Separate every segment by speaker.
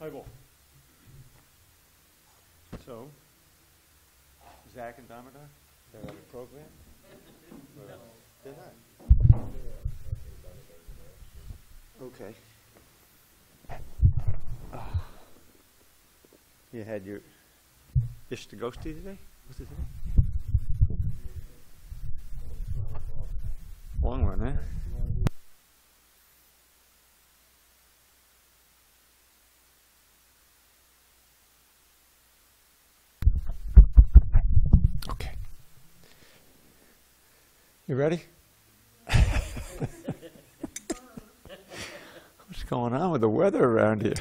Speaker 1: Bible. So, Zach and Damodar, they're on a program? No. They're not? Okay. You had your Ishtagosti today? Was it today? Long one, eh? Okay. You ready? What's going on with the weather around here?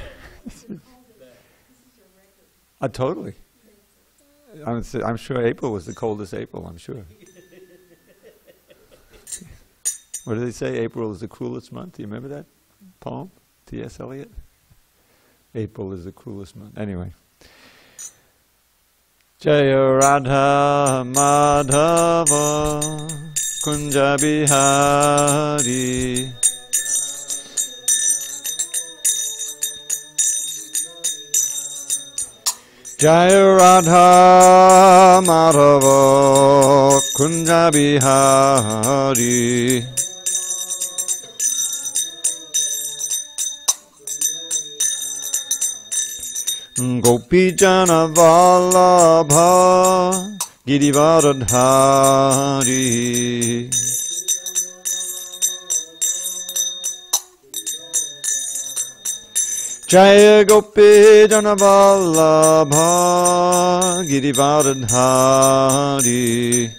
Speaker 1: Totally. I'm sure April was the coldest April, I'm sure. What do they say? April is the cruelest month. Do you remember that poem? T.S. Eliot? April is the cruelest month. Anyway. Jaya Radha Madhava Kunja Bihari Jaya Radha Madhava Kunja Bihari Gopi Jana Vallabha Girivardhari Jaya Gopi Jana Vallabha Girivardhari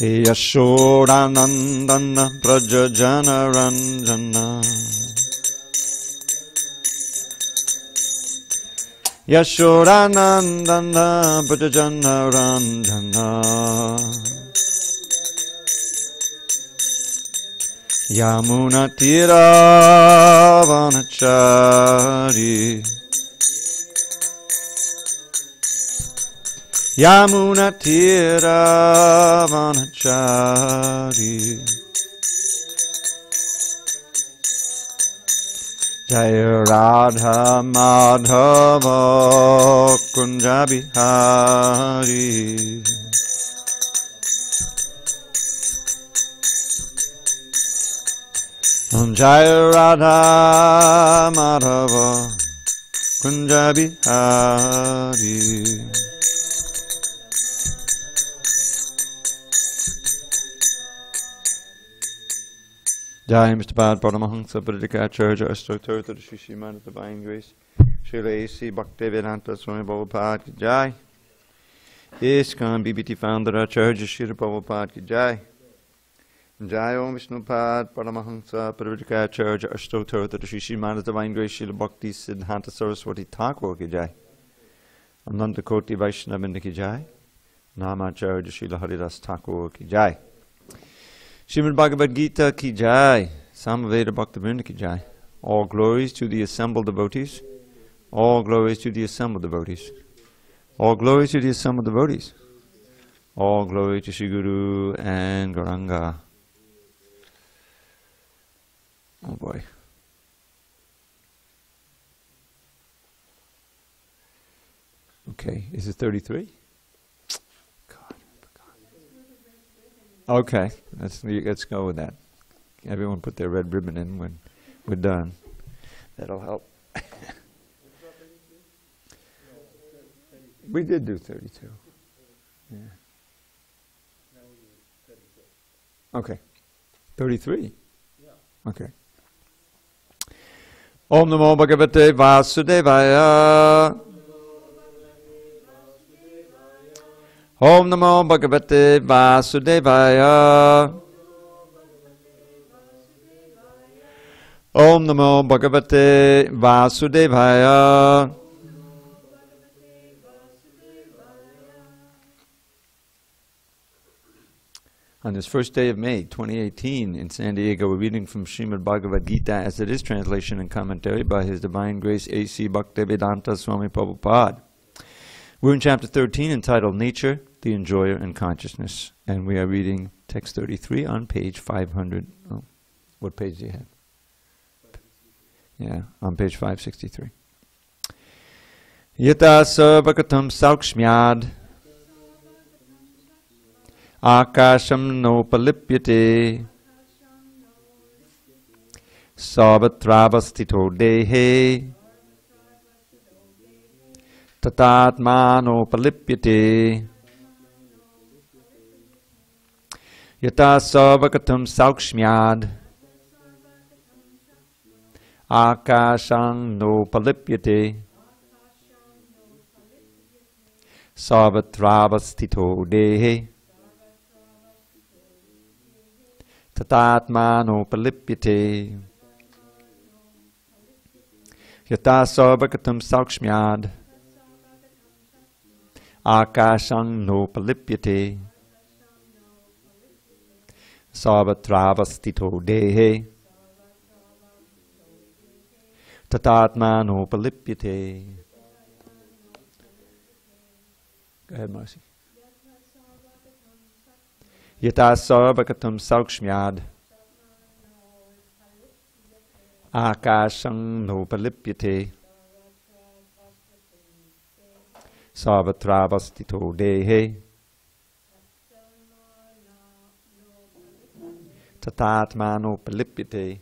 Speaker 1: Yashodanandana Prajajana Ranjana Yashodanandana Prajajana Ranjana Yamuna Tira Vanachari Yamuna Tira Vanachari Jaya Radha Madhava Kunja Bihari Jaya Radha Madhava Kunja Bihari Jai Mr. Bad Paramahansa Pradikacharya Astotar to the Shishimana Divine Grace Srila A.C. Bhaktivedanta Swami Prabhupada Ki Jai ISKCON BBT Founder Acharya Srila Prabhupada Ki Jai Jai Om Vishnupad Paramahansa Pradikacharya Astotar to the Shishimana Divine Grace Srila Bhakti Siddhanta Saraswati Thakur Ki Jai Ananda Koti Vaishnavindra Ki Jai Namacharya Srila Haridas Thakur Ki Jai Srimad Bhagavad Gita Ki Jai, Samaveda Bhaktivinoda Ki Jai. All glories to the assembled devotees. All glories to the assembled devotees. All glories to the assembled devotees. All glory to Shri Guru and Gauranga. Oh boy. Okay, is it 33? Okay, let's go with that. Everyone put their red ribbon in when we're done. That'll help. We did do 32. Yeah. Okay. 33? Okay. Om Namo Bhagavate Vasudevaya. Om Namo Bhagavate Vasudevaya. Om Namo Bhagavate Vasudevaya. On this first day of May 2018 in SanDiego, we're reading from Srimad Bhagavad Gita as it is translation and commentary by His Divine Grace A.C. Bhaktivedanta Swami Prabhupada. We're in chapter 13 entitled Nature, the Enjoyer, and Consciousness, and we are reading Text 33 on page 500. Oh, what page do you have? Yeah, on page 563. Yata sabhakatam saukshmyad akasham nopalipyate savatravastito dehe tatatma nopalipyate yata sabhakatam saukshmyad akasham nopalipyate savatravastito dehe tatatma nopalipyate yata sarvakatam saukshmyad akasham nopalipyate savatravastito dehe tatatma nopalipyate. Go ahead, Marcy. Yata sarvakatam saukshmyad akasham nopalipyate savatravastito dehe tatatma nopalipyate.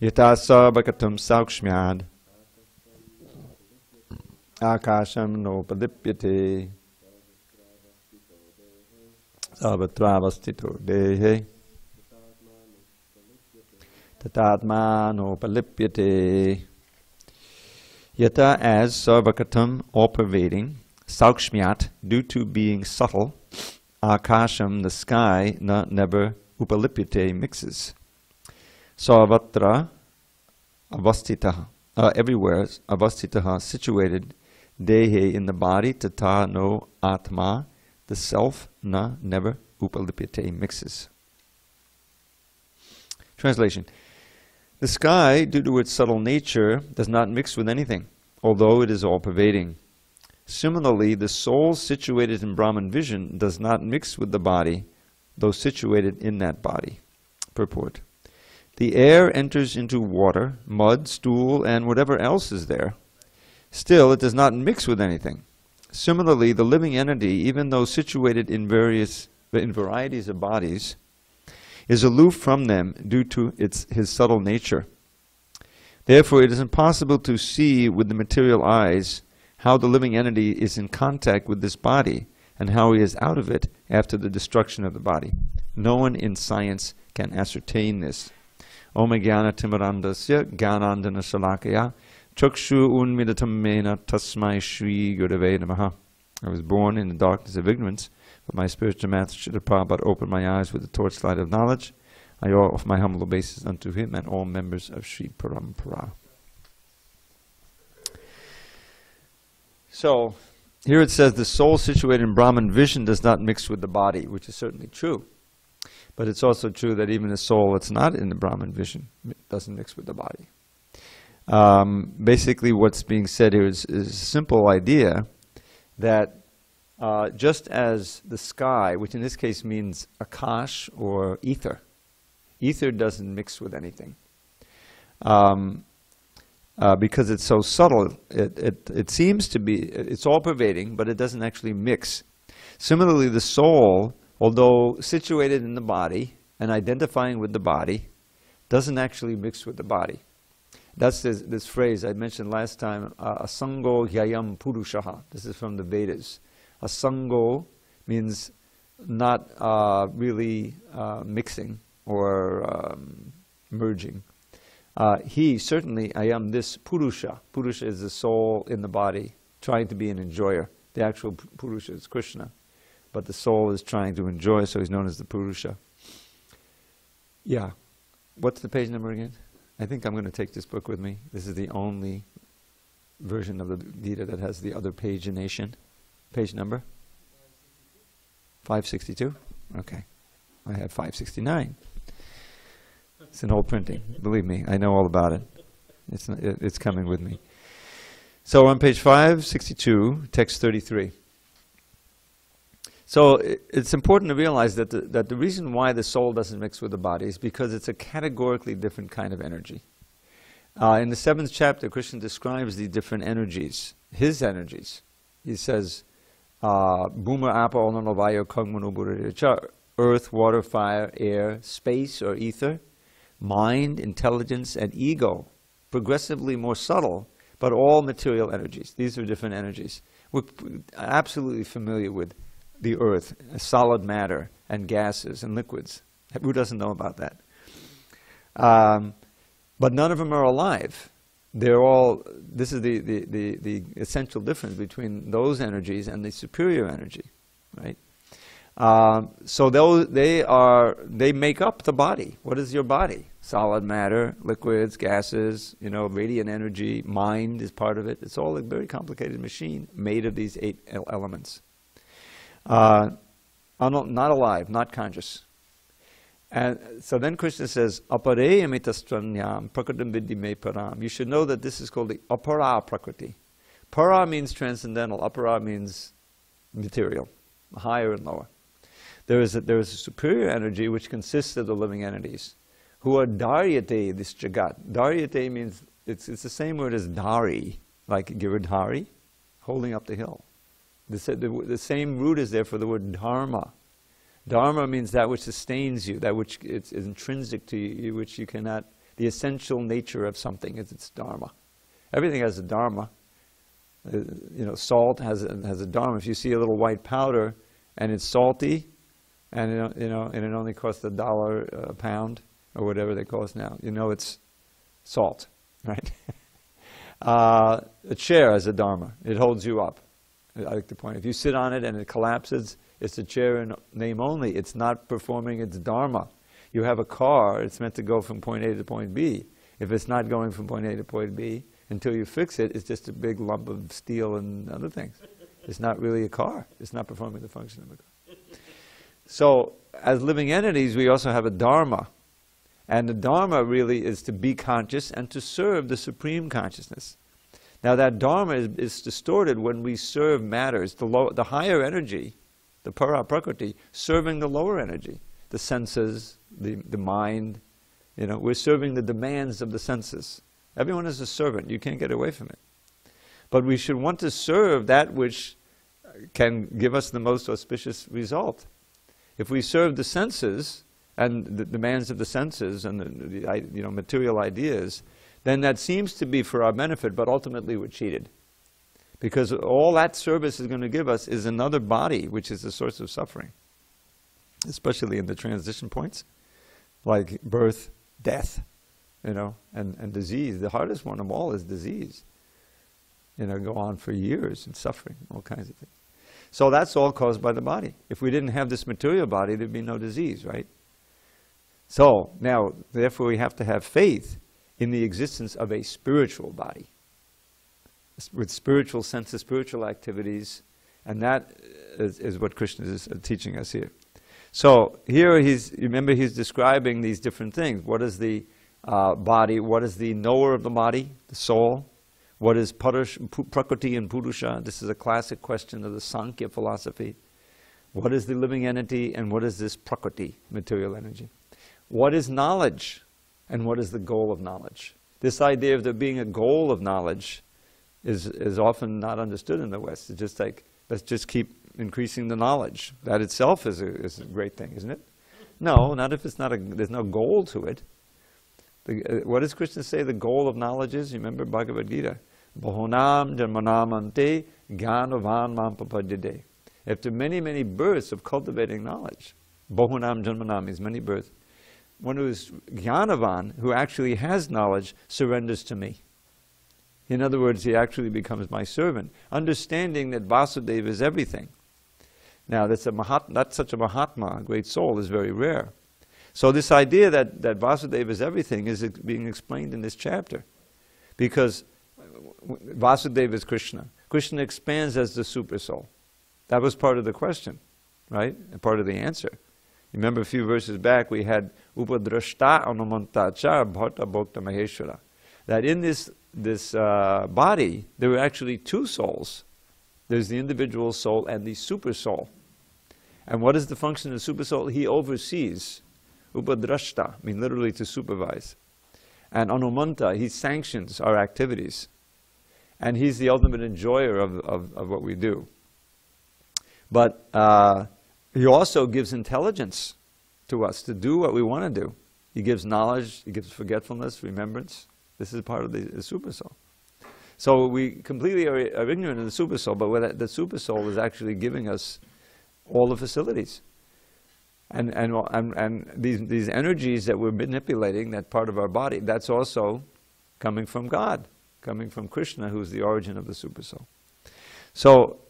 Speaker 1: Yata sarvakatam saukshmyad akasham nopalipyate savatravastito dehe tatatma nopalipyate. Yata as sarvakatam, all pervading, saukshmyat, due to being subtle, akasham, the sky, never, upalipyate, mixes. Sarvatra avastitaha, everywhere, avastitaha, situated, dehe, in the body, tata, no, atma, the self, never, upalipyate, mixes. Translation. The sky, due to its subtle nature, does not mix with anything, although it is all-pervading. Similarly, the soul situated in Brahman vision does not mix with the body, though situated in that body. Purport. The air enters into water, mud, stool, and whatever else is there. Still, it does not mix with anything. Similarly, the living entity, even though situated in varieties of bodies, is aloof from them due to his subtle nature. Therefore, it is impossible to see with the material eyes how the living entity is in contact with this body and how he is out of it after the destruction of the body. No one in science can ascertain this. Om Jnana Timirandasya Jnanandana Shalakaya Chakshu Unmidatam Mena Tasmai Shri Gurave Namaha. I was born in the darkness of ignorance, but my spiritual master Srila Prabhupada opened my eyes with the torchlight of knowledge. I offer my humble obeisance unto him and all members of Sri Parampara. So, here it says the soul situated in Brahman vision does not mix with the body, which is certainly true. But it's also true that even the soul that's not in the Brahman vision doesn't mix with the body. Basically what's being said here is a simple idea that just as the sky, which in this case means akash or ether, ether doesn't mix with anything. Because it's so subtle, it seems to be, it's all pervading, but it doesn't actually mix. Similarly, the soul, although situated in the body and identifying with the body, doesn't actually mix with the body. That's this phrase I mentioned last time, asango hyayam purushaha. This is from the Vedas. Asango means not really mixing or merging. He, certainly, I am this Purusha. Purusha is the soul in the body, trying to be an enjoyer. The actual Purusha is Krishna. But the soul is trying to enjoy, so he's known as the Purusha. Yeah. What's the page number again? I think I'm going to take this book with me. This is the only version of the Gita that has the other pagination. Page number? 562? Okay. I have 569. It's an old printing. Believe me, I know all about it. It's coming with me. So on page 562, text 33. So it's important to realize that the reason why the soul doesn't mix with the body is because it's a categorically different kind of energy. In the 7th chapter, Krishna describes the different energies, his energies. He says, Bhuma apa onanavayo kagmanubhuriricha, earth, water, fire, air, space or ether, mind, intelligence, and ego, progressively more subtle, but all material energies. These are different energies. We're absolutely familiar with the earth, solid matter, and gases and liquids. Who doesn't know about that? But none of them are alive. They're all, this is the essential difference between those energies and the superior energy, right? So they make up the body. What is your body? Solid matter, liquids, gases, radiant energy, mind is part of it. It's all a very complicated machine made of these 8 elements. Not alive, not conscious. And so then Krishna says, Apare amitastranyam prakritam vidhi me param. You should know that this is called the apara prakriti. Para means transcendental, apara means material, higher and lower. There is a superior energy which consists of the living entities, who are daryate, this jagat. Daryate means, it's the same word as dari, like Giridhari, holding up the hill. The same root is there for the word dharma. Dharma means that which sustains you, that which is intrinsic to you, which you cannot, the essential nature of something is its dharma. Everything has a dharma. Salt has a dharma. If you see a little white powder and it's salty, and and it only costs $1 a pound or whatever they cost now, it's salt, right? A chair has a dharma. It holds you up. I like the point. If you sit on it and it collapses, it's a chair in name only. It's not performing its dharma. You have a car, it's meant to go from point A to point B. If it's not going from point A to point B, until you fix it, it's just a big lump of steel and other things. It's not really a car. It's not performing the function of a car. So, as living entities, we also have a dharma. And the dharma really is to be conscious and to serve the supreme consciousness. Now that dharma is distorted when we serve matters, the higher energy, the para prakriti, serving the lower energy, the senses, the mind. We're serving the demands of the senses. Everyone is a servant. You can't get away from it. But we should want to serve that which can give us the most auspicious result. If we serve the senses and the demands of the senses and the material ideas, then that seems to be for our benefit, but ultimately we're cheated. Because all that service is going to give us is another body, which is the source of suffering. Especially in the transition points, like birth, death, and disease. The hardest one of all is disease. Go on for years and suffering, all kinds of things. So that's all caused by the body. If we didn't have this material body, there'd be no disease, right? So, now, therefore we have to have faith in the existence of a spiritual body, with spiritual senses, spiritual activities, and that is what Krishna is teaching us here. So here remember he's describing these different things. What is the body? What is the knower of the body, the soul? What is Prakriti and Purusha? This is a classic question of the Sankhya philosophy. What is the living entity and what is this Prakriti, material energy? What is knowledge and what is the goal of knowledge? This idea of there being a goal of knowledge is often not understood in the West. It's just like, let's just keep increasing the knowledge. That itself is a great thing, isn't it? No, not if there's no goal to it. What does Krishna say the goal of knowledge is? You remember Bhagavad Gita? Bahunam janmanam ante gyanavan mam papadyade. After many, many births of cultivating knowledge, Bahunam janmanam means many births, one who is Gyanavan, who actually has knowledge, surrenders to me. In other words, he actually becomes my servant, understanding that Vasudeva is everything. Now, that's such a Mahatma, a great soul, is very rare. So this idea that Vasudeva is everything is being explained in this chapter. Because Vasudeva is Krishna. Krishna expands as the super soul. That was part of the question, right? And part of the answer. Remember a few verses back we had Upadrashta Anumantacha Bharta Bhokta Maheshwara. That in this body there were actually two souls. There's the individual soul and the super soul. And what is the function of the Supersoul? He oversees. Upadrashta, I mean literally to supervise. And Anumanta, he sanctions our activities. And he's the ultimate enjoyer of what we do. But he also gives intelligence to us to do what we want to do. He gives knowledge, he gives forgetfulness, remembrance. This is part of the Supersoul. So we completely are ignorant of the Supersoul, but the Supersoul is actually giving us all the facilities. And these energies that we're manipulating, that part of our body, that's also coming from God, coming from Krishna, who's the origin of the Supersoul. So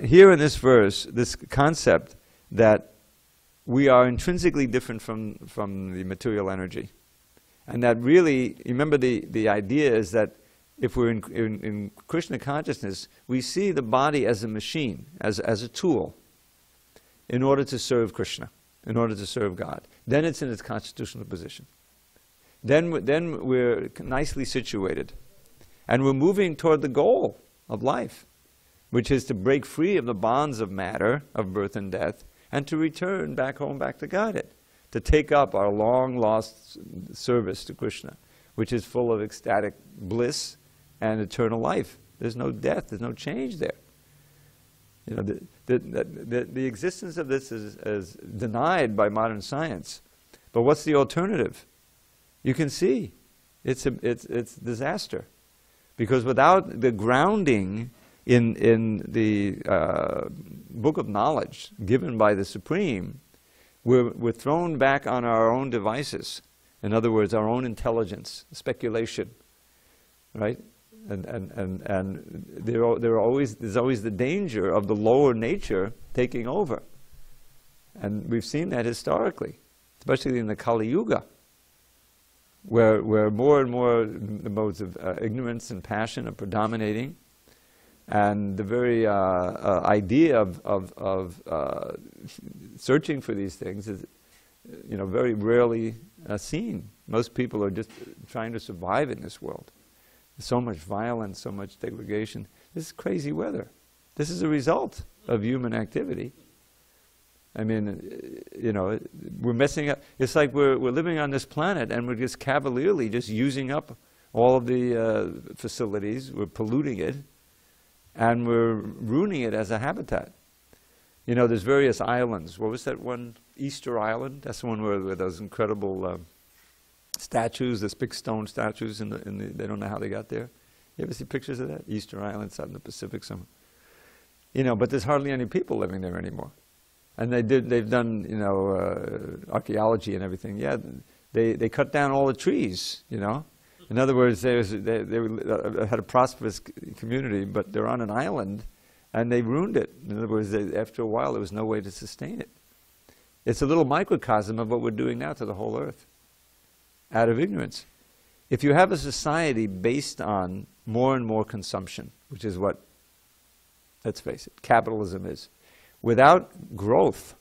Speaker 1: here in this verse, this concept that we are intrinsically different from the material energy. And that really, remember the idea is that if we're in Krishna consciousness, we see the body as a machine, as a tool, in order to serve Krishna, in order to serve God. Then it's in its constitutional position. Then we're nicely situated. And we're moving toward the goal of life, which is to break free of the bonds of matter, of birth and death, and to return back home, back to Godhead, to take up our long-lost service to Krishna, which is full of ecstatic bliss and eternal life. There's no death, there's no change there. You know, the existence of this is denied by modern science. But what's the alternative? You can see, it's disaster. Because without the grounding in the book of knowledge given by the Supreme, we're thrown back on our own devices. In other words, our own intelligence, speculation, right? And there's always the danger of the lower nature taking over. And we've seen that historically, especially in the Kali Yuga, where more and more the modes of ignorance and passion are predominating. And the very idea of searching for these things is, very rarely seen. Most people are just trying to survive in this world. So much violence, so much degradation. This is crazy weather. This is a result of human activity. I mean, we're messing up. It's like we're living on this planet and we're just cavalierly just using up all of the facilities. We're polluting it. And we're ruining it as a habitat. There's various islands. What was that one? Easter Island? That's the one where those incredible statues, those big stone statues, they don't know how they got there. You ever see pictures of that? Easter Island, it's out in the Pacific somewhere. But there's hardly any people living there anymore. And they've done, archaeology and everything. Yeah, they cut down all the trees, In other words, they had a prosperous community, but they're on an island, and they ruined it. In other words, after a while, there was no way to sustain it. It's a little microcosm of what we're doing now to the whole earth, out of ignorance. If you have a society based on more and more consumption, which is what, let's face it, capitalism is, without growth,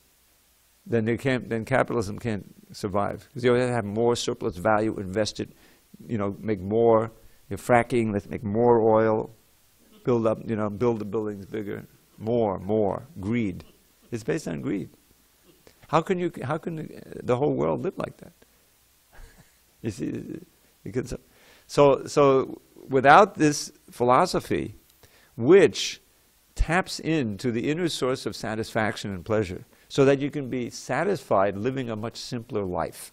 Speaker 1: then capitalism can't survive. Because you always have more surplus value invested. Make more, fracking, let's make more oil, build up, build the buildings bigger, more, greed. It's based on greed. How can the whole world live like that? You see, so without this philosophy, which taps into the inner source of satisfaction and pleasure, so that you can be satisfied living a much simpler life.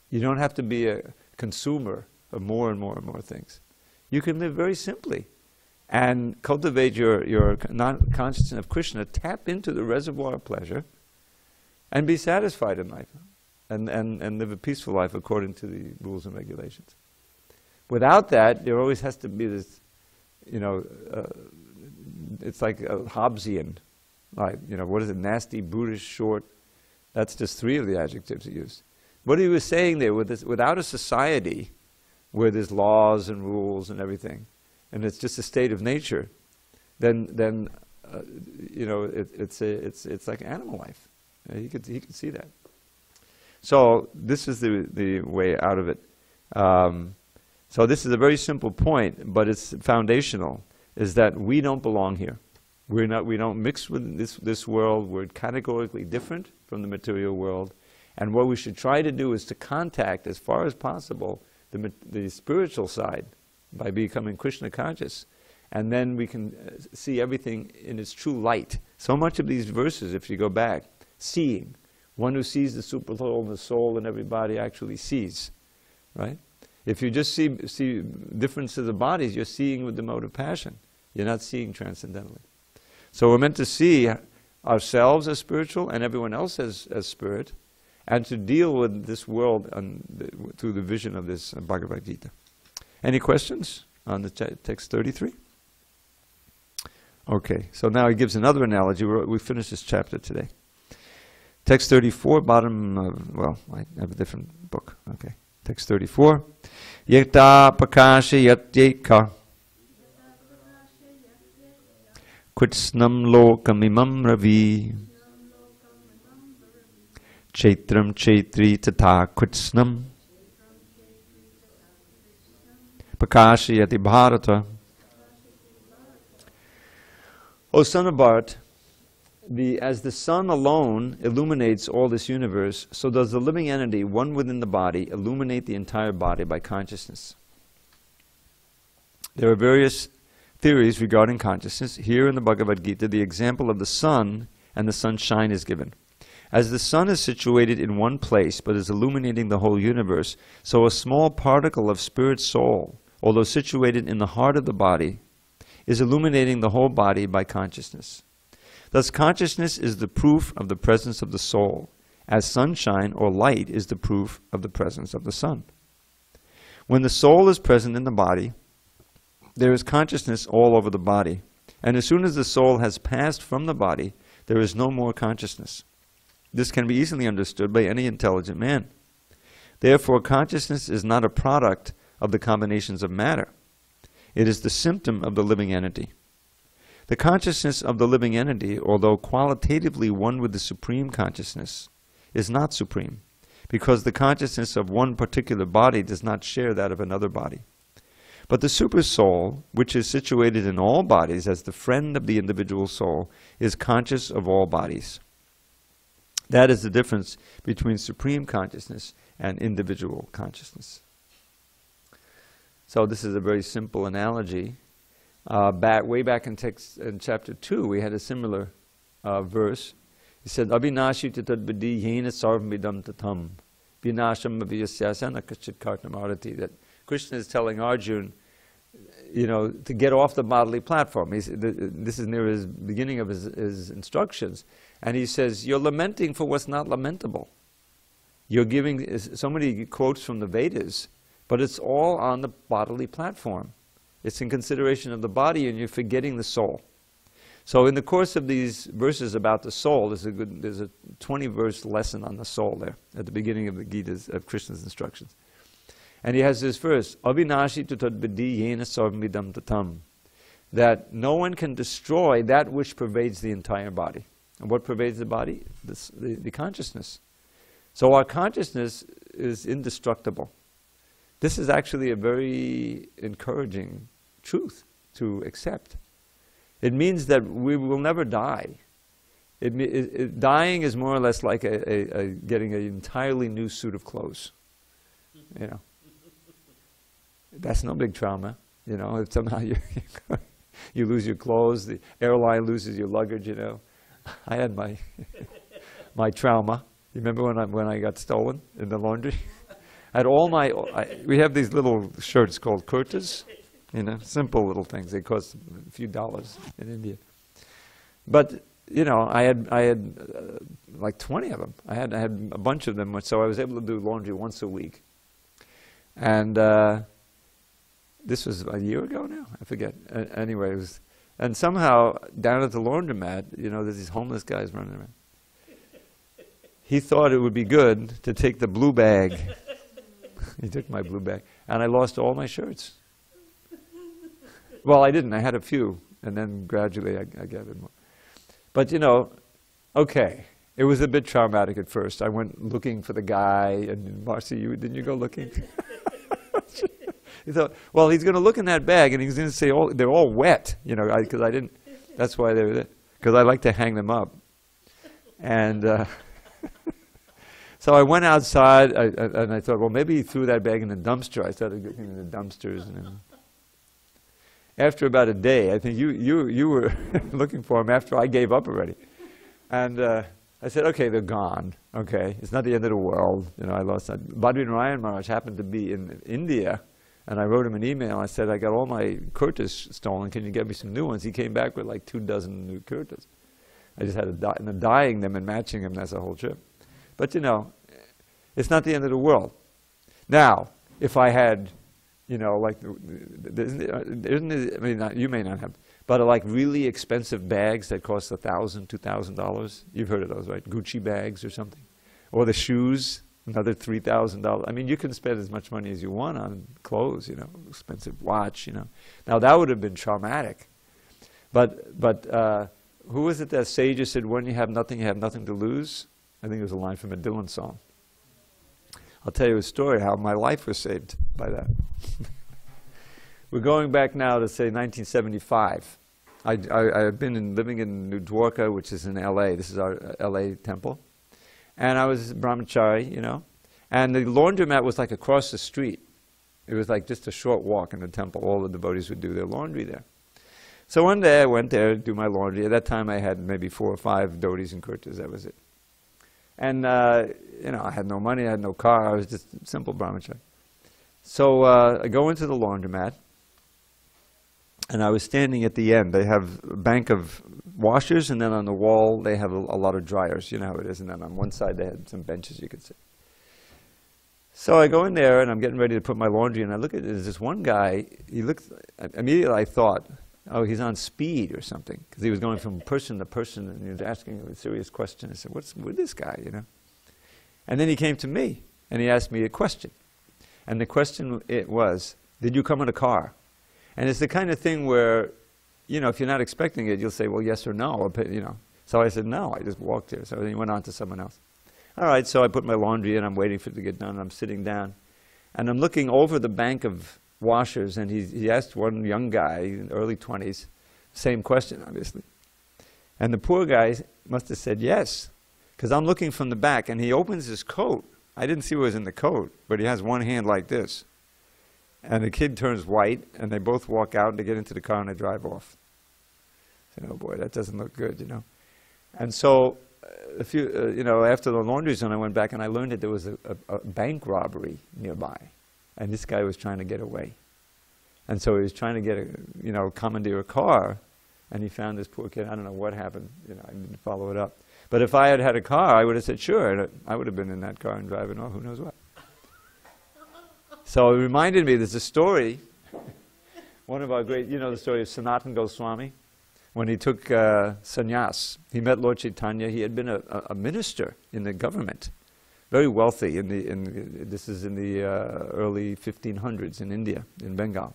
Speaker 1: You don't have to be a consumer of more and more and more things. You can live very simply and cultivate your consciousness of Krishna, tap into the reservoir of pleasure, and be satisfied in life, and live a peaceful life according to the rules and regulations. Without that, there always has to be this, it's like a Hobbesian, like, what is it, nasty, brutish, short. That's just 3 of the adjectives he used. What he was saying there, without a society where there's laws and rules and everything, and it's just a state of nature, then it's like animal life. He could see that. So this is the way out of it. So this is a very simple point, but it's foundational, is that we don't belong here. We don't mix with this world. We're categorically different from the material world. And what we should try to do is to contact, as far as possible, the spiritual side by becoming Krishna conscious. And then we can see everything in its true light. So much of these verses, if you go back, seeing. One who sees the super soul and the soul and everybody actually sees, right? If you just see difference of the bodies, you're seeing with the mode of passion. You're not seeing transcendentally. So we're meant to see ourselves as spiritual and everyone else as spirit, and to deal with this world through the vision of this Bhagavad Gita. Any questions on the text 33? Okay, so now he gives another analogy. We finished this chapter today. Text 34, bottom of, well, I have a different book. Okay, text 34. Yekta pakasha yatyeka Kritsnam lokamimam ravi Chaitram chaitri tata kritsnam Pakashayati bharata. O son of Bharat, as the sun alone illuminates all this universe, so does the living entity, one within the body, illuminate the entire body by consciousness. There are various theories regarding consciousness. Here in the Bhagavad Gita, the example of the sun and the sunshine is given. As the sun is situated in one place but is illuminating the whole universe, so a small particle of spirit soul, although situated in the heart of the body, is illuminating the whole body by consciousness. Thus consciousness is the proof of the presence of the soul, as sunshine or light is the proof of the presence of the sun. When the soul is present in the body, there is consciousness all over the body, and as soon as the soul has passed from the body, there is no more consciousness. This can be easily understood by any intelligent man. Therefore, consciousness is not a product of the combinations of matter. It is the symptom of the living entity. The consciousness of the living entity, although qualitatively one with the supreme consciousness, is not supreme, because the consciousness of one particular body does not share that of another body. But the super soul, which is situated in all bodies as the friend of the individual soul, is conscious of all bodies. That is the difference between supreme consciousness and individual consciousness. So this is a very simple analogy. Way back in chapter 2, we had a similar verse. He said, Abhinashi tatadvidi yena sarvam vidam tatam vinasham avyasasana kachit kartam arati. That Krishna is telling Arjuna, to get off the bodily platform. This is near his beginning of his instructions. And he says, you're lamenting for what's not lamentable. You're giving so many quotes from the Vedas, but it's all on the bodily platform. It's in consideration of the body, and you're forgetting the soul. So in the course of these verses about the soul, there's a 20-verse lesson on the soul there, at the beginning of the Gita's, of Krishna's instructions. And he has this verse, Avinashi tutadvidi yena sarvam vidam tatam, that no one can destroy that which pervades the entire body. And what pervades the body? The consciousness. So our consciousness is indestructible. This is actually a very encouraging truth to accept. It means that we will never die. Dying is more or less like getting an entirely new suit of clothes. That's no big trauma. If somehow you lose your clothes, the airline loses your luggage. I had my trauma. You remember when I got stolen in the laundry? I had we have these little shirts called kurtas, simple little things. They cost a few dollars in India. But I had like 20 of them. I had a bunch of them, so I was able to do laundry once a week. And this was a year ago now. I forget. Anyway, and somehow down at the laundromat, there's these homeless guys running around. He thought it would be good to take the blue bag. He took my blue bag, and I lost all my shirts. Well, I didn't. I had a few, and then gradually I gathered more. But okay, it was a bit traumatic at first. I went looking for the guy, and Marcy, didn't you go looking? He thought, well, he's going to look in that bag, and he's going to say, they're all wet, because I didn't. That's why they were there. Because I like to hang them up. And so I went outside, and I thought, well, maybe he threw that bag in the dumpster. I started looking in the dumpsters. And after about a day, I think you were looking for them after I gave up already. And I said, okay, they're gone. Okay, it's not the end of the world. You know, I lost that. Bhadri Narayan Maharaj happened to be in India, and I wrote him an email. I said, I got all my kurtas stolen. Can you get me some new ones? He came back with like 24 new kurtas. I just had to dyeing them and matching them. That's the whole trip. But you know, it's not the end of the world. Now, if I had, you know, like, isn't it, I mean, you may not have, but like really expensive bags that cost $1,000, $2,000. You've heard of those, right? Gucci bags or something. Or the shoes, another $3,000. I mean, you can spend as much money as you want on clothes, you know, expensive watch, you know. Now, that would have been traumatic. But who was it that sages said, when you have nothing to lose? I think it was a line from a Dylan song. I'll tell you a story how my life was saved by that. We're going back now to, say, 1975. I've been living in New Dwarka, which is in L.A. This is our L.A. temple. And I was brahmachari, you know. And the laundromat was like across the street. It was like just a short walk in the temple. All the devotees would do their laundry there. So one day I went there to do my laundry. At that time I had maybe 4 or 5 dhotis and kurtas. That was it. And, you know, I had no money, I had no car. I was just a simple brahmachari. So I go into the laundromat. And I was standing at the end. They have a bank of washers, and then on the wall they have a lot of dryers. You know how it is. And then on one side they had some benches you could sit. So I go in there, and I'm getting ready to put my laundry, and I look at it. There's this one guy. He looked. Immediately I thought, oh, he's on speed or something, because he was going from person to person, and he was asking a serious question. I said, what's with this guy, you know? And then he came to me, and he asked me a question. And the question it was, did you come in a car? And it's the kind of thing where, you know, if you're not expecting it, you'll say, well, yes or no, or, you know. So I said, no, I just walked here. So then he went on to someone else. All right, so I put my laundry in, I'm waiting for it to get done, and I'm sitting down. And I'm looking over the bank of washers, and he asked one young guy, in early 20s, same question, obviously. And the poor guy must have said yes, because I'm looking from the back, and he opens his coat. I didn't see what was in the coat, but he has one hand like this. And the kid turns white, and they both walk out, and they get into the car, and they drive off. I said, oh boy, that doesn't look good, you know. And so, you know, after the laundry zone, I went back, and I learned that there was a bank robbery nearby. And this guy was trying to get away. And so he was trying to get you know, commandeer a car, and he found this poor kid. I don't know what happened, you know, I didn't follow it up. But if I had had a car, I would have said, sure, I would have been in that car and driving off, who knows what. So it reminded me, there's a story, one of our great, you know the story of Sanatana Goswami, when he took sannyas. He met Lord Chaitanya. He had been a minister in the government, very wealthy. This is in the early 1500s in India, in Bengal.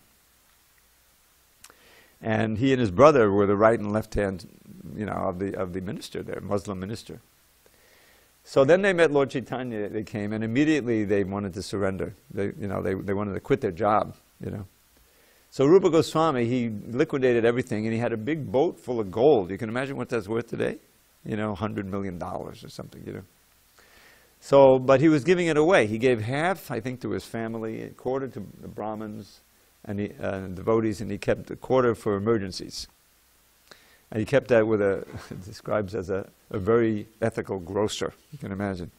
Speaker 1: And he and his brother were the right and left hand, you know, of the minister there, Muslim minister. So then they met Lord Chaitanya. They came, and immediately they wanted to surrender. They wanted to quit their job, you know. So Rupa Goswami, he liquidated everything, and he had a big boat full of gold. You can imagine what that's worth today, you know, $100 million or something, you know. So, but he was giving it away. He gave half, I think, to his family, a quarter to the Brahmins and devotees, and he kept a quarter for emergencies. And he kept that with describes as a very ethical grocer, you can imagine.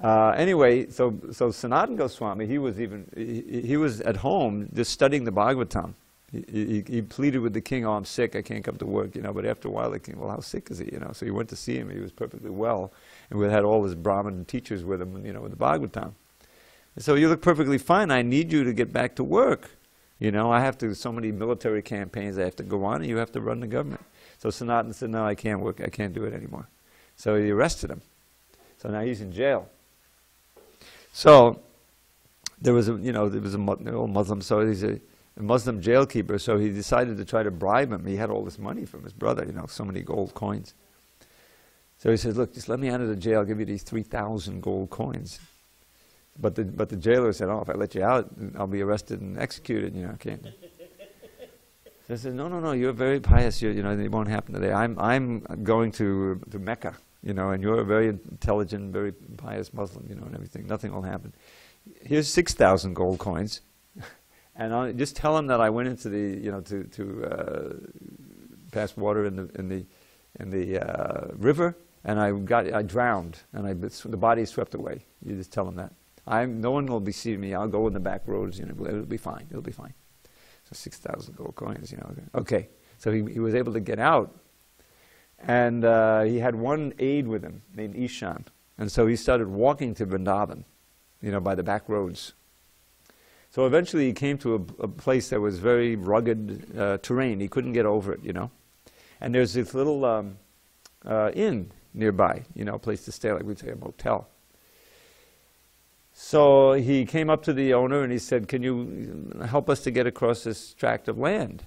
Speaker 1: Anyway, so Sanatana Goswami, he was at home just studying the Bhagavatam. He pleaded with the king, oh, I'm sick, I can't come to work, you know, but after a while the king, well, how sick is he, you know? So he went to see him, he was perfectly well, and we had all his Brahmin teachers with him, you know, with the Bhagavatam. So you look perfectly fine, I need you to get back to work. You know, I have so many military campaigns I have to go on, and you have to run the government. So Sanatana said, no, I can't work, I can't do it anymore. So he arrested him. So now he's in jail. So there was an old Muslim, so he's a Muslim jailkeeper, so he decided to try to bribe him. He had all this money from his brother, you know, so many gold coins. So he says, look, just let me out of the jail, I'll give you these 3,000 gold coins. But the jailer said, oh, if I let you out, I'll be arrested and executed, you know, I can't. So I said, no, you're very pious. You know, it won't happen today. I'm going to Mecca, you know, and you're a very intelligent, very pious Muslim, you know, and everything. Nothing will happen. Here's 6,000 gold coins, and I'll just tell him that I went into the, you know, to pass water in the river, and I drowned, and the body swept away. You just tell him that. No one will be seeing me. I'll go in the back roads, you know, it'll be fine. It'll be fine. So 6,000 gold coins, you know. Okay, so he was able to get out, and he had one aide with him named Ishan, and so he started walking to Vrindavan, you know, by the back roads. So eventually he came to a place that was very rugged terrain. He couldn't get over it, you know. And there's this little inn nearby, you know, a place to stay, like we'd say a motel. So he came up to the owner and he said, can you help us to get across this tract of land?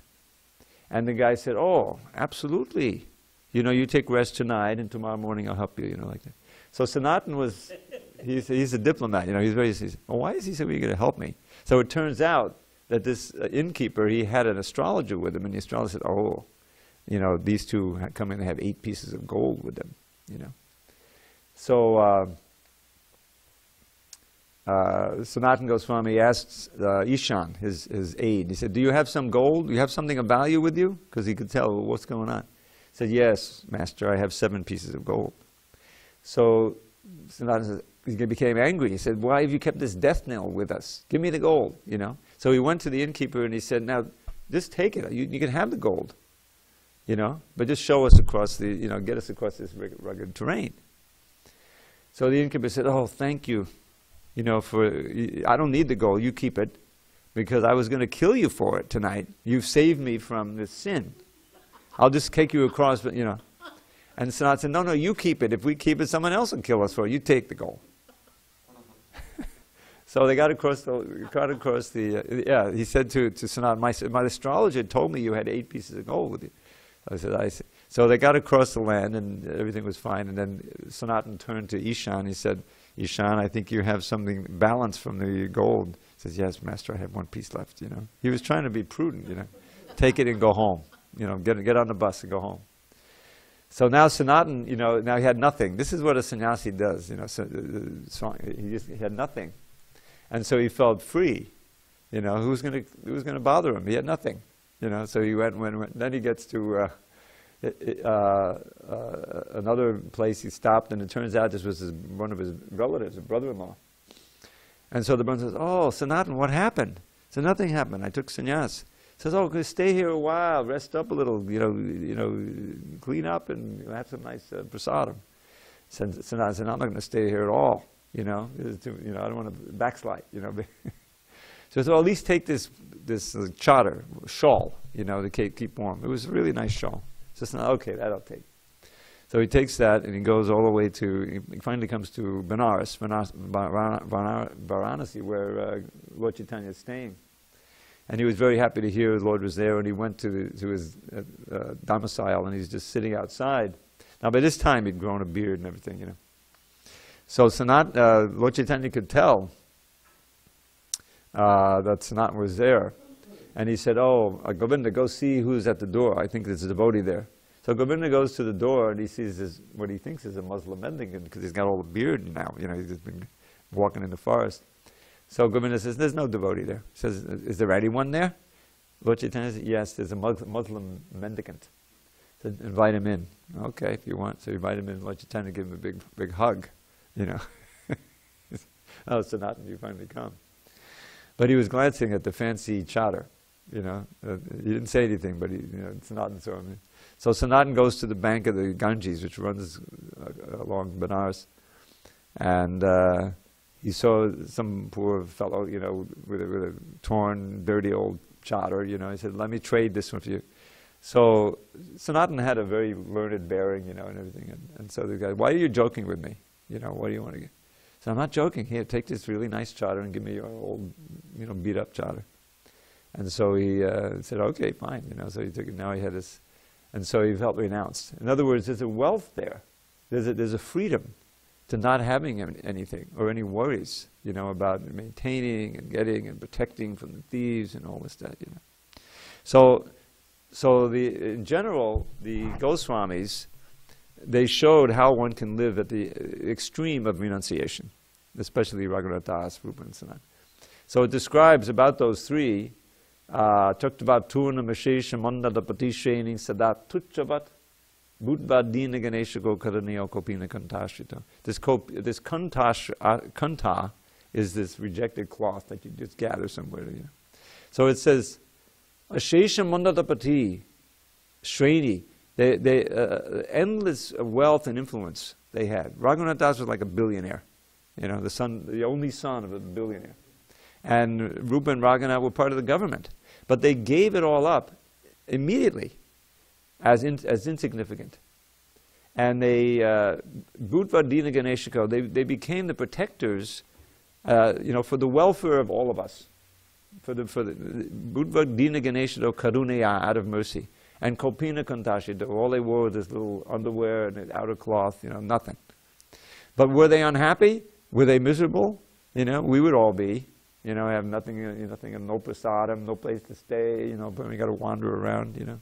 Speaker 1: And the guy said, oh, absolutely. You know, you take rest tonight and tomorrow morning I'll help you, you know, like that. So Sanatan was, he's a diplomat, you know, he says, well, why is he saying you're going to help me? So it turns out that this innkeeper, he had an astrologer with him, and the astrologer said, oh, you know, these two come in and have 8 pieces of gold with them, you know. So Sanatan Goswami asked Ishan, his aide, he said, do you have some gold? Do you have something of value with you? Because he could tell, well, what's going on? He said, yes, master, I have 7 pieces of gold. So Sanatan became angry. He said, why have you kept this death knell with us? Give me the gold, you know. So he went to the innkeeper and he said, now, just take it. You can have the gold, you know, but just show us across the, you know, get us across this rugged terrain. So the innkeeper said, oh, thank you. You know, I don't need the gold, you keep it, because I was going to kill you for it tonight. You've saved me from this sin. I'll just take you across, you know. And Sanat said, no, you keep it. If we keep it, someone else will kill us for it. You take the gold. So they got across the, yeah, he said to Sanat, my astrologer told me you had 8 pieces of gold with you. I said, I see. So they got across the land and everything was fine. And then Sanatan turned to Ishan. He said, Ishan, I think you have something balanced from the gold. He says, yes, master, I have 1 piece left, you know. He was trying to be prudent, you know. Take it and go home. You know, get on the bus and go home. So now Sanatan, you know, now he had nothing. This is what a sannyasi does, you know. So, he had nothing. And so he felt free. You know, who's going to bother him? He had nothing. You know, so he went. Then he gets to another place. He stopped, and it turns out this was one of his relatives, a brother-in-law. And so the brother says, "Oh, Sanatan, what happened?" So nothing happened. I took sannyas. Says, "Oh, stay here a while, rest up a little. You know, clean up and have some nice prasadam." Sanatan said, "I'm not going to stay here at all. You know, I don't want to backslide. You know." So at least take this chadar, shawl, you know, to keep warm. It was a really nice shawl. So okay, that I'll take. So he takes that and he goes all the way to, he finally comes to Varanasi, where Lord Chaitanya is staying. And he was very happy to hear the Lord was there, and he went to his domicile, and he's just sitting outside. Now by this time he'd grown a beard and everything, you know. So Lord Chaitanya could tell that Sanatan was there. And he said, oh, Govinda, go see who's at the door. I think there's a devotee there. So Govinda goes to the door and he sees what he thinks is a Muslim mendicant, because he's got all the beard now. You know, he's just been walking in the forest. So Govinda says, there's no devotee there. He says, is there anyone there? Lord Chaitanya says, yes, there's a Muslim mendicant. So invite him in. Okay, if you want. So you invite him in. Lord Chaitanya give him a big hug. You know. Oh, Sanatan, you finally come. But he was glancing at the fancy chadar. You know, he didn't say anything, but Sanatan saw him. So Sanatan goes to the bank of the Ganges, which runs along Benares, and he saw some poor fellow, you know, with a torn, dirty old chadar. You know, he said, "Let me trade this one for you." So Sanatan had a very learned bearing, you know, and everything. And so the guy, "Why are you joking with me? You know, what do you want to get?" So, "I'm not joking. Here, take this really nice chadar and give me your old, you know, beat up chadar." And so he said, "Okay, fine." You know, so he took it. Now he had this, and so he felt renounced. In other words, there's a wealth there. There's a freedom to not having anything or any worries, you know, about maintaining and getting and protecting from the thieves and all this, that, you know. So So in general, the Goswamis, they showed how one can live at the extreme of renunciation, especially Raghunath Das, Rupa, and Sanat. So it describes about those three, talked about Turna Mashesha Mandada Patisheni Sadat Tuchavat Budva Dina Ganesha Go Karaneo Kopina Kantashita. This kanta is this rejected cloth that you just gather somewhere. You know. So it says, Ashesha Mandada Pati Shreni, they endless wealth and influence they had. Raghunath Das was like a billionaire, you know, the only son of a billionaire. And Rupa and Raghunath were part of the government. But they gave it all up immediately as insignificant. And they, Bhutva Dina Ganeshiko, they became the protectors, you know, for the welfare of all of us. For the Bhutva Dina Ganeshiko Karuneya, out of mercy. And Kopina Kantashita, all they wore was this little underwear and outer cloth, you know, nothing. But were they unhappy? Were they miserable? You know, we would all be. You know, have nothing, no prasadam, no place to stay, you know, but we got to wander around, you know.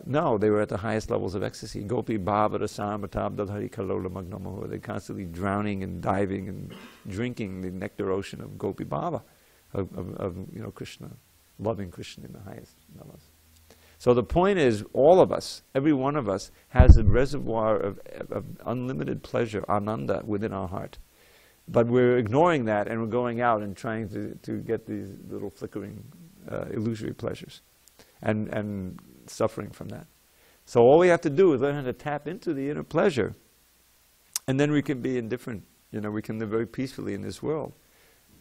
Speaker 1: No, they were at the highest levels of ecstasy. Gopi bhava rasamatab dadhari kalola magnomoho. They're constantly drowning and diving and drinking the nectar ocean of Gopi bhava, of you know, Krishna, loving Krishna in the highest levels. So the point is, all of us, every one of us, has a reservoir of unlimited pleasure, ananda, within our heart. But we're ignoring that, and we're going out and trying to get these little flickering, illusory pleasures, and suffering from that. So all we have to do is learn how to tap into the inner pleasure, and then we can be indifferent. You know, we can live very peacefully in this world.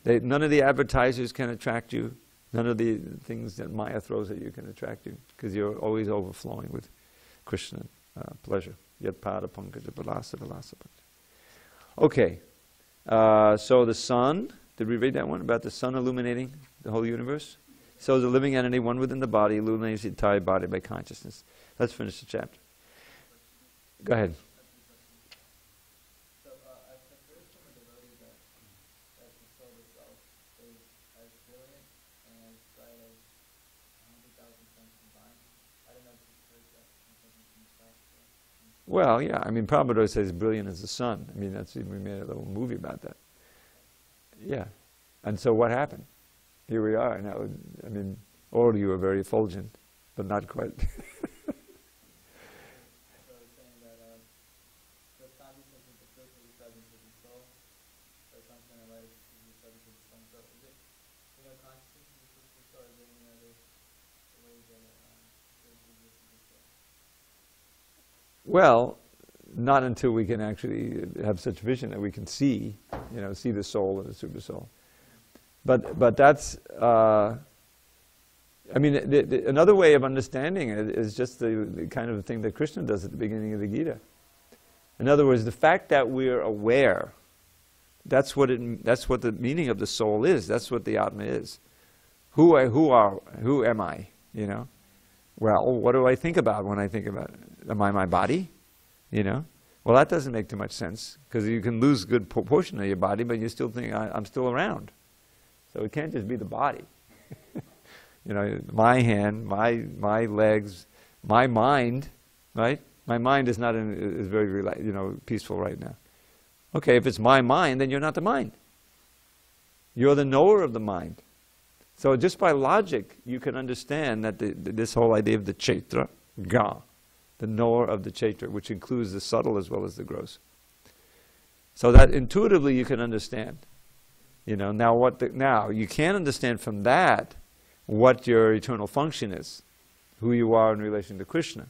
Speaker 1: None of the advertisers can attract you. None of the things that Maya throws at you can attract you, because you're always overflowing with Krishna pleasure. Yat pada pankaja balasa balasa. Okay. So the sun, did we read that one about the sun illuminating the whole universe? So the living entity, one within the body, illuminates the entire body by consciousness. Let's finish the chapter. Go ahead.
Speaker 2: So I've heard from a devotee that the soul itself is as brilliant and as bright as 100,000 suns combined. I don't know if you've heard that from himself.
Speaker 1: Well, yeah, I mean, Prabhupada says brilliant as the sun. I mean, we made a little movie about that. Yeah. And so what happened? Here we are now. I mean, all of you are very effulgent, but not quite.
Speaker 2: So it's saying that the consciousness is the first of the presence of the soul, so something like the presence of the sun. So is it, you know, consciousness is the first of the soul, or is there any other ways that there's the existence of the soul?
Speaker 1: Well, not until we can actually have such vision that we can see, you know, see the soul and the super soul. But that's, I mean, another way of understanding it is just the kind of thing that Krishna does at the beginning of the Gita. In other words, the fact that we're aware, that's what the meaning of the soul is. That's what the Atma is. Who am I? You know. Well, what do I think about when I think about it? Am I my body? You know. Well, that doesn't make too much sense, because you can lose a good proportion of your body, but you still think I'm still around. So it can't just be the body. You know, my hand, my legs, my mind, right? My mind is not is very peaceful right now. Okay, if it's my mind, then you're not the mind. You're the knower of the mind. So just by logic, you can understand that this whole idea of the Chaitra, Ga, the knower of the Chaitra, which includes the subtle as well as the gross. So that intuitively you can understand. You know, now you can't understand from that what your eternal function is, who you are in relation to Krishna.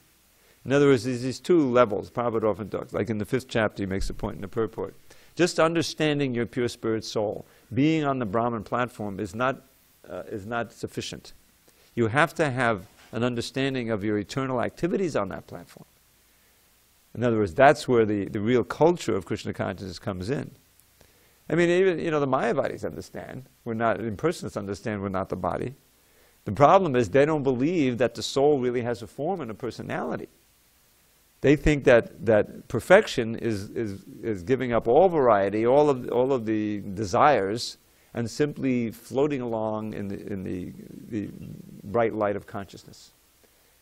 Speaker 1: In other words, there's these two levels. Prabhupada often talks, like in the 5th chapter, he makes a point in the purport. Just understanding your pure spirit soul, being on the Brahman platform is not sufficient. You have to have an understanding of your eternal activities on that platform. In other words, that's where the real culture of Krishna consciousness comes in. I mean, even, you know, the Mayavadis understand. Impersonalists understand we're not the body. The problem is they don't believe that the soul really has a form and a personality. They think that perfection is giving up all variety, all of the desires, and simply floating along in the bright light of consciousness.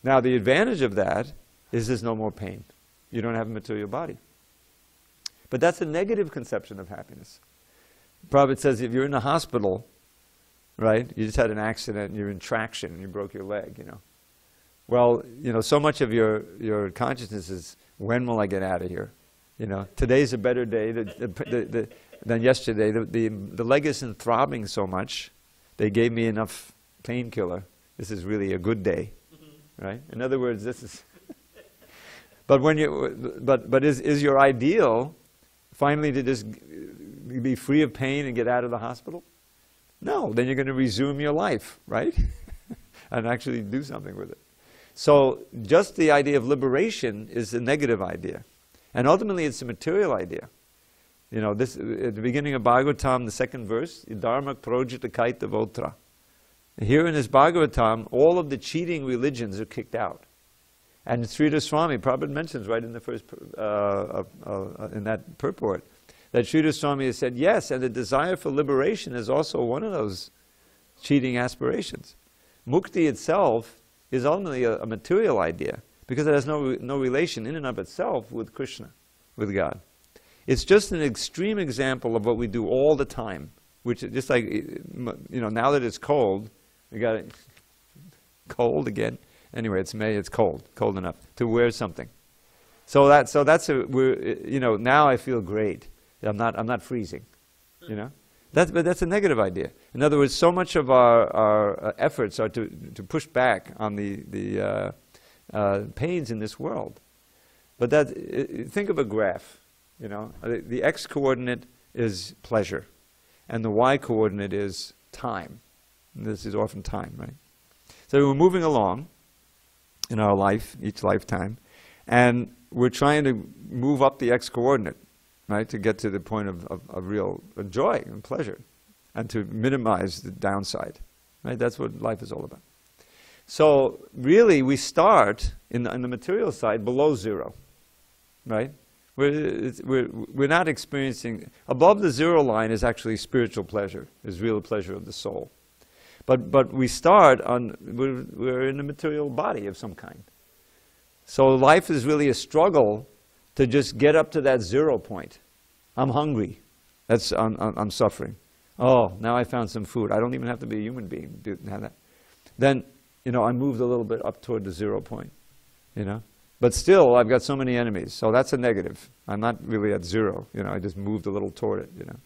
Speaker 1: Now, the advantage of that is there's no more pain. You don't have a material body. But that's a negative conception of happiness. Prabhupada says if you're in a hospital, right, you just had an accident and you're in traction and you broke your leg, you know. Well, you know, so much of your consciousness is, when will I get out of here? You know, today's a better day than yesterday. The leg isn't throbbing so much. They gave me enough painkiller. This is really a good day, right? In other words, this is. But when is your ideal finally to just be free of pain and get out of the hospital? No, then you're going to resume your life, right? And actually do something with it. So just the idea of liberation is a negative idea. And ultimately it's a material idea. You know, this, at the beginning of Bhagavatam, the second verse, Dharma projita kaita votra. Here in this Bhagavatam, all of the cheating religions are kicked out. And Sridhar Swami, Prabhupada mentions right in the first, in that purport, that Sridhar Swami has said, yes, and the desire for liberation is also one of those cheating aspirations. Mukti itself is ultimately a material idea, because it has no relation in and of itself with Krishna, with God. It's just an extreme example of what we do all the time, which is just like, you know, now that it's cold, we got it cold again. Anyway, it's May, it's cold enough to wear something. So that's you know, now I feel great. I'm not freezing, you know. But that's a negative idea. In other words, so much of our efforts are to push back on the pains in this world. But think of a graph, you know. The x-coordinate is pleasure, and the y-coordinate is time. And this is often time, right? So we're moving along in our life, each lifetime, and we're trying to move up the x-coordinate, right, to get to the point of real joy and pleasure, and to minimize the downside, right? That's what life is all about. So really, we start in the material side below zero, right? We're not experiencing, above the zero line is actually spiritual pleasure, is real pleasure of the soul. But we start on, we're in a material body of some kind. So life is really a struggle to just get up to that 0 point. I'm hungry. I'm suffering. Oh, now I found some food. I don't even have to be a human being to have that. Then, you know, I moved a little bit up toward the 0 point, you know. But still, I've got so many enemies. So that's a negative. I'm not really at 0. You know, I just moved a little toward it, you know.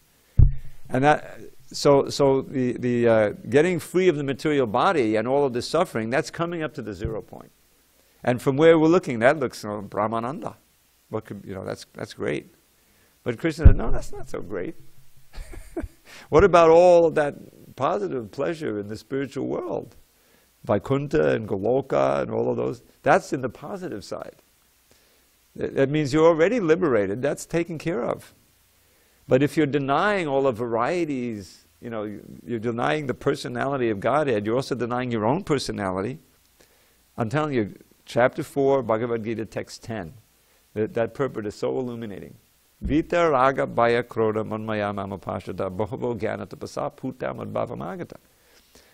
Speaker 1: And that, so the getting free of the material body and all of this suffering, that's coming up to the 0 point. And from where we're looking, that looks Brahmananda. What could, you know, that's great. But Krishna said, no, that's not so great. What about all of that positive pleasure in the spiritual world? Vaikuntha and Goloka and all of those, that's in the positive side. That means you're already liberated, that's taken care of. But if you're denying all the varieties, you know, you're denying the personality of Godhead, you're also denying your own personality. I'm telling you, chapter 4, Bhagavad Gita, text 10, that purport is so illuminating. Vita raga bhaya krodha manmaya mamapashada bahavo jnana tapasa puta madbhavamagata.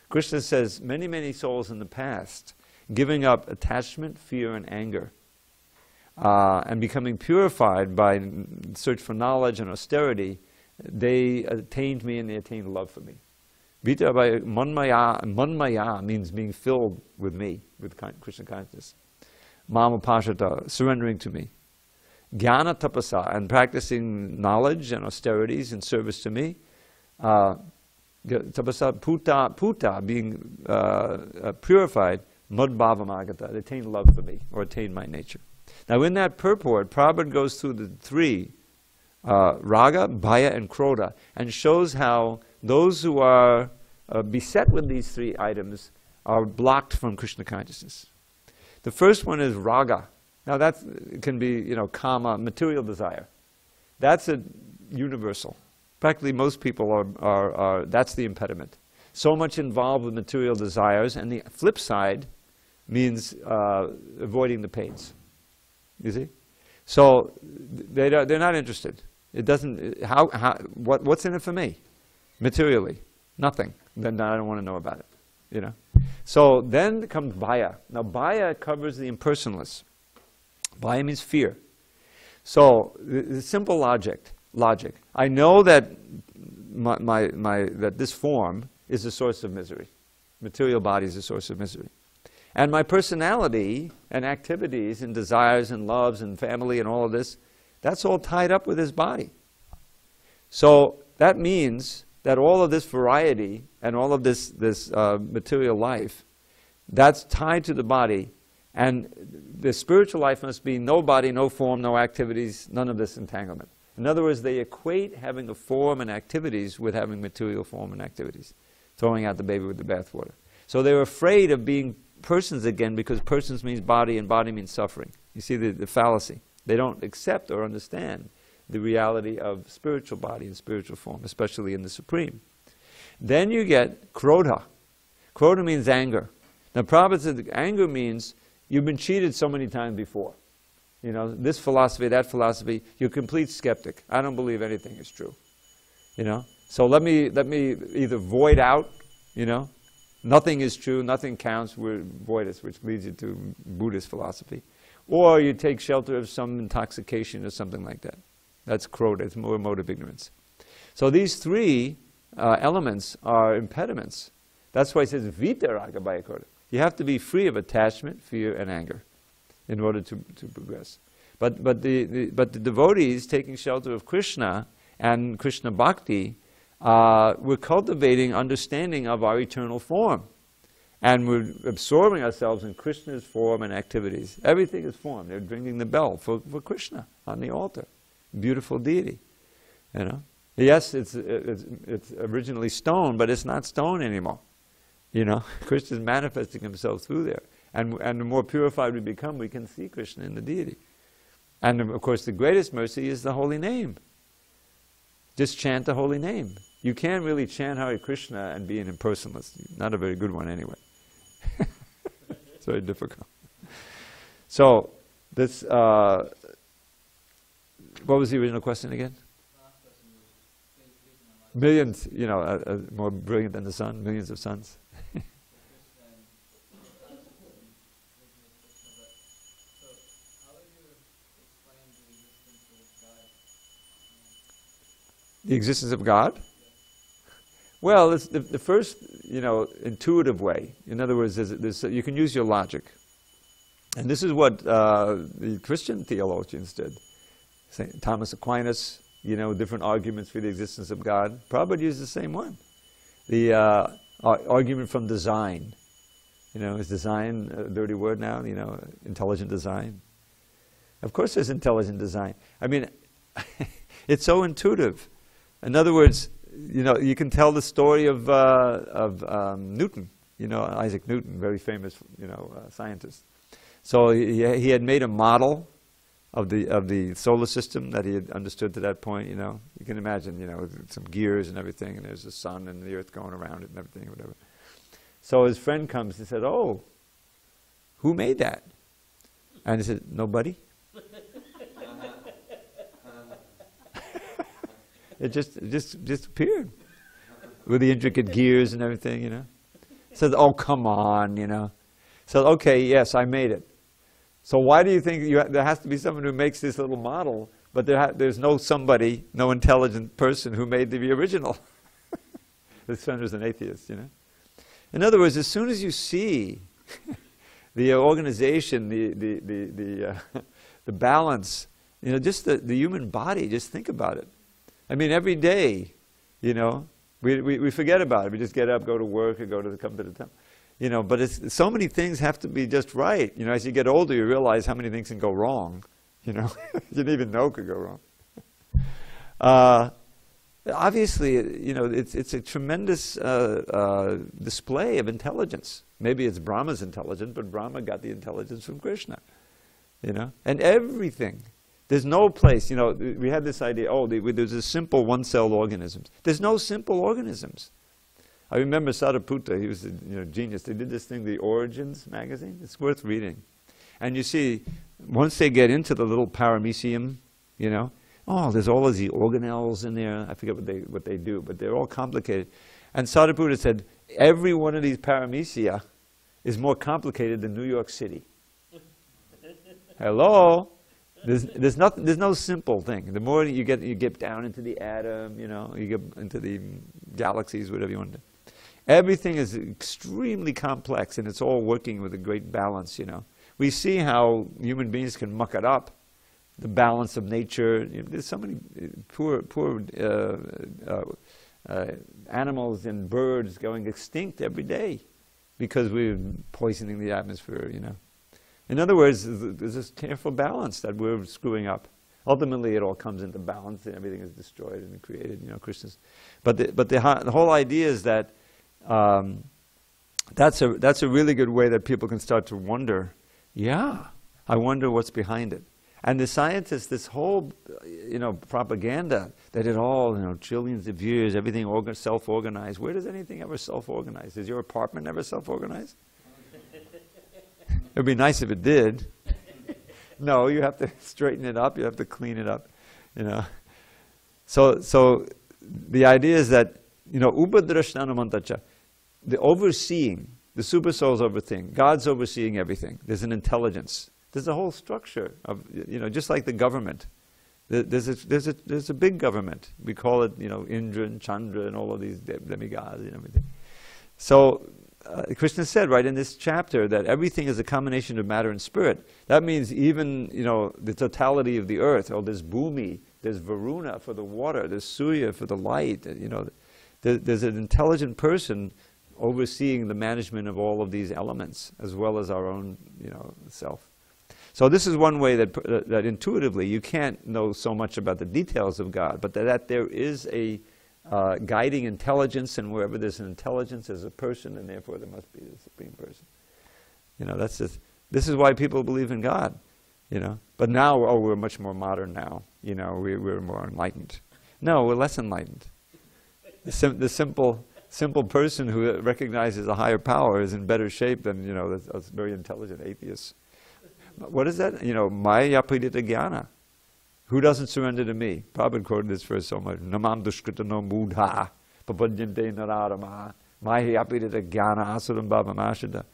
Speaker 1: Krishna says, many souls in the past, giving up attachment, fear, and anger, and becoming purified by search for knowledge and austerity, they attained me and they attained love for me. Vita bhaya manmaya means being filled with me, with Krishna consciousness. Mamapashada, surrendering to me. Jnana tapasa, and practicing knowledge and austerities in service to me. Tapasa puta, being purified. Madbhavamagata, attain love for me, or attain my nature. Now in that purport, Prabhupada goes through the three, raga, bhaya, and krodha, and shows how those who are beset with these three items are blocked from Krishna consciousness. The first one is raga. Now that can be, you know, kama, material desire. That's a universal. Practically most people are that's the impediment. So much involved with material desires, and the flip side means avoiding the pains. You see? So they're not interested. It doesn't, what's in it for me? Materially, nothing. Then I don't want to know about it, you know? So then comes Bhaya. Now Bhaya covers the impersonalists. Bhaya means fear. So the simple logic. I know that that this form is a source of misery. Material body is a source of misery. And my personality and activities and desires and loves and family and all of this, that's all tied up with this body. So that means that all of this variety and all of this material life, that's tied to the body. And the spiritual life must be no body, no form, no activities, none of this entanglement. In other words, they equate having a form and activities with having material form and activities, throwing out the baby with the bathwater. So they're afraid of being persons again because persons means body and body means suffering. You see the fallacy. They don't accept or understand the reality of spiritual body and spiritual form, especially in the Supreme. Then you get krodha. Krodha means anger. Now Prabhupada said anger means you've been cheated so many times before. You know, this philosophy, that philosophy, you're a complete skeptic. I don't believe anything is true. You know? So let me either void out, you know, nothing is true, nothing counts, we're voidists, which leads you to Buddhist philosophy. Or you take shelter of some intoxication or something like that. That's krodha, it's more mode of ignorance. So these three elements are impediments. That's why it says vitaraga bhaya krodha. You have to be free of attachment, fear, and anger in order to progress. But the devotees taking shelter of Krishna and Krishna Bhakti, we're cultivating understanding of our eternal form. And we're absorbing ourselves in Krishna's form and activities. Everything is form. They're ringing the bell for Krishna on the altar. Beautiful deity. You know? Yes, it's originally stone, but it's not stone anymore. You know, Krishna is manifesting himself through there. And the more purified we become, we can see Krishna in the deity. And of course, the greatest mercy is the holy name. Just chant the holy name. You can't really chant Hare Krishna and be an impersonalist. Not a very good one anyway. It's very difficult. So, this, what was the original question again? Millions, you know, more brilliant than the sun, millions of suns. The existence of God? Well, it's the first, you know, intuitive way. In other words, you can use your logic. And this is what the Christian theologians did. Saint Thomas Aquinas, you know, different arguments for the existence of God. Prabhupada used the same one. The argument from design. You know, is design a dirty word now? You know, intelligent design. Of course there's intelligent design. I mean, it's so intuitive. In other words, you know, you can tell the story of Newton, you know, Isaac Newton, very famous, you know, scientist. So he had made a model of the solar system that he had understood to that point, you know. You can imagine, you know, some gears and everything, and there's the sun and the earth going around it and everything, whatever. So his friend comes and said, "Oh, who made that?" And he said, "Nobody." It just appeared with the intricate gears and everything, you know. Said, "Oh, come on," you know. So, okay, yes, I made it. So why do you think there has to be someone who makes this little model, but there's no somebody, no intelligent person who made the original? His friend was an atheist, you know. In other words, as soon as you see the organization, the balance, you know, just the human body, just think about it. I mean, every day, you know, we forget about it. We just get up, go to work, or come to the temple. You know, but so many things have to be just right. You know, as you get older, you realize how many things can go wrong. You know, you didn't even know could go wrong. Obviously, you know, it's a tremendous display of intelligence. Maybe it's Brahma's intelligence, but Brahma got the intelligence from Krishna. You know, and everything. There's no place, you know, we had this idea, oh, there's a simple one-celled organisms. There's no simple organisms. I remember Sariputta, he was a genius. They did this thing, the Origins magazine. It's worth reading. And you see, once they get into the little paramecium, you know, oh, there's all of the organelles in there. I forget what they do, but they're all complicated. And Sariputta said, every one of these paramecia is more complicated than New York City. Hello? There's no simple thing. The more you get down into the atom, you know, you get into the galaxies, whatever you want to do. Everything is extremely complex, and it's all working with a great balance, you know. We see how human beings can muck it up, the balance of nature. You know, there's so many poor animals and birds going extinct every day because we're poisoning the atmosphere, you know. In other words, there's this careful balance that we're screwing up. Ultimately, it all comes into balance, and everything is destroyed and created, you know, Krishna's. But the whole idea is that that's a really good way that people can start to wonder, yeah, I wonder what's behind it. And the scientists, this whole, you know, propaganda that it all, you know, trillions of years, everything self-organized. Where does anything ever self-organize? Is your apartment ever self-organized? It would be nice if it did. No, you have to straighten it up. You have to clean it up, you know. So the idea is that, you know, upadrashnanumantacha, the overseeing, the super soul's overseeing, God's overseeing everything. There's an intelligence. There's a whole structure of, you know, just like the government. There's a big government. We call it, you know, Indra and Chandra and all of these demigods and everything. So Krishna said right in this chapter that everything is a combination of matter and spirit. That means even, you know, the totality of the earth. Oh, there's Bhumi, there's Varuna for the water, there's Surya for the light. You know, there's an intelligent person overseeing the management of all of these elements, as well as our own, you know, self. So this is one way that intuitively you can't know so much about the details of God, but that there is a guiding intelligence, and wherever there's an intelligence, there's a person, and therefore there must be the supreme person. You know, that's just, this is why people believe in God, you know. But now, oh, we're much more modern now. You know, we're more enlightened. No, we're less enlightened. The simple person who recognizes a higher power is in better shape than, you know, those very intelligent atheists. What is that? You know, maya pridita jnana. Who doesn't surrender to me? Prabhupada quoted this verse so much. Namam dushkrita no mudha papadyante nararama maya pridita jnana asuram bhavamashada.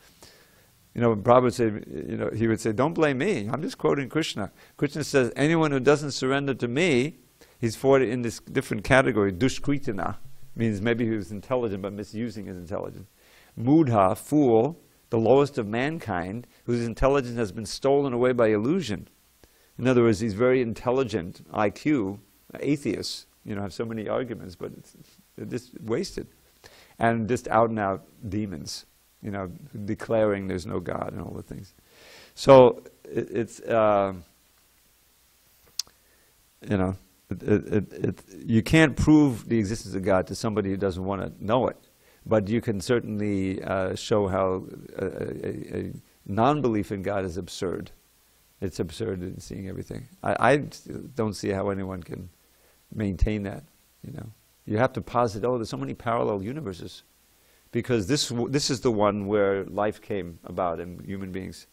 Speaker 1: You know, Prabhupada said, you know, he would say, don't blame me. I'm just quoting Krishna. Krishna says, anyone who doesn't surrender to me, he's fought in this different category. Dushkritina means maybe he was intelligent but misusing his intelligence. Mudha, fool, the lowest of mankind, whose intelligence has been stolen away by illusion. In other words, he's very intelligent, IQ, atheists, you know, have so many arguments, but they're just wasted. And just out and out demons, you know, declaring there's no God and all the things. So it's, you know, you can't prove the existence of God to somebody who doesn't want to know it. But you can certainly show how a non-belief in God is absurd. It's absurd in seeing everything. I don't see how anyone can maintain that, you know. You have to posit, oh, there's so many parallel universes. Because this is the one where life came about in human beings.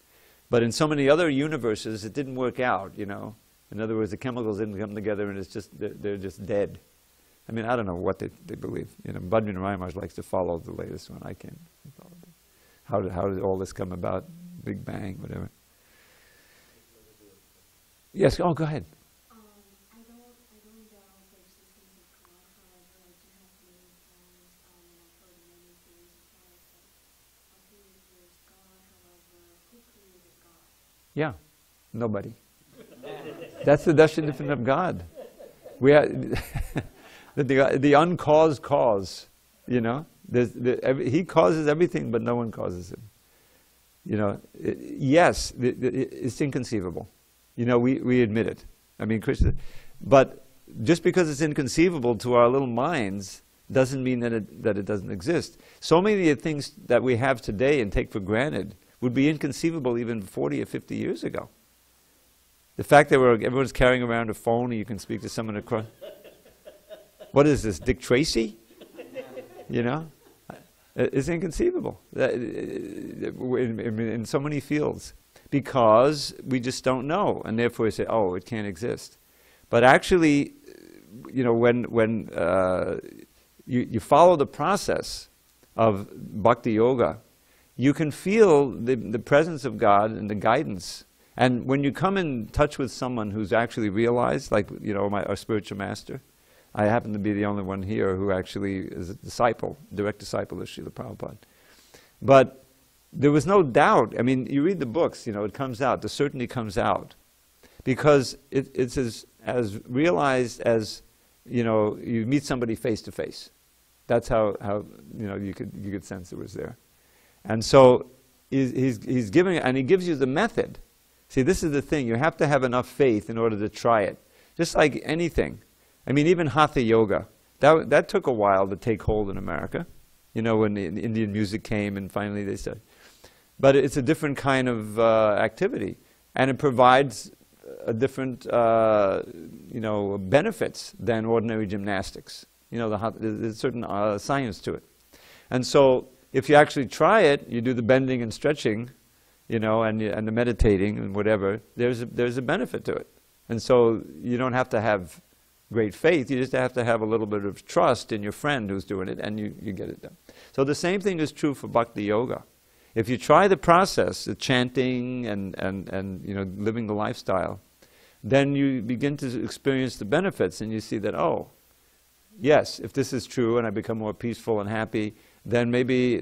Speaker 1: But in so many other universes, it didn't work out, you know. In other words, the chemicals didn't come together and it's just, they're just dead. I mean, I don't know what they believe. You know, Bhadrin Raimarsh likes to follow the latest one. I can't follow it. How did all this come about? Big Bang, whatever. Yes, oh, go ahead.
Speaker 3: I don't doubt the existence of God, however, I do have many friends, and I've heard many theories of God, but okay, there's God, however, who created God?
Speaker 1: Yeah, nobody. That's the definition of God. We are the uncaused cause, you know. He causes everything, but no one causes him. You know, yes, it's inconceivable. You know, we admit it. I mean, Krishna, but just because it's inconceivable to our little minds doesn't mean that it doesn't exist. So many of the things that we have today and take for granted would be inconceivable even 40 or 50 years ago. The fact that everyone's carrying around a phone and you can speak to someone across. What is this, Dick Tracy? You know? It's inconceivable in so many fields because we just don't know, and therefore we say, oh, it can't exist. But actually, you know, when you follow the process of bhakti yoga, you can feel the presence of God and the guidance. And when you come in touch with someone who's actually realized, like, you know, our spiritual master, I happen to be the only one here who actually is a disciple, direct disciple of Srila Prabhupada. But there was no doubt. I mean, you read the books, you know, it comes out, the certainty comes out. Because it's as realized as, you know, you meet somebody face to face. That's how you know, you could sense it was there. And so he's giving it, and he gives you the method. See, this is the thing. You have to have enough faith in order to try it. Just like anything. I mean, even Hatha Yoga. That took a while to take hold in America. You know, when the Indian music came and finally they started. But it's a different kind of activity. And it provides a different, you know, benefits than ordinary gymnastics. You know, there's a certain science to it. And so, if you actually try it, you do the bending and stretching, you know, and the meditating and whatever, there's a benefit to it. And so, you don't have to have great faith, you just have to have a little bit of trust in your friend who's doing it, and you get it done. So the same thing is true for Bhakti Yoga. If you try the process, the chanting and you know, living the lifestyle, then you begin to experience the benefits, and you see that, oh, yes, if this is true and I become more peaceful and happy, then maybe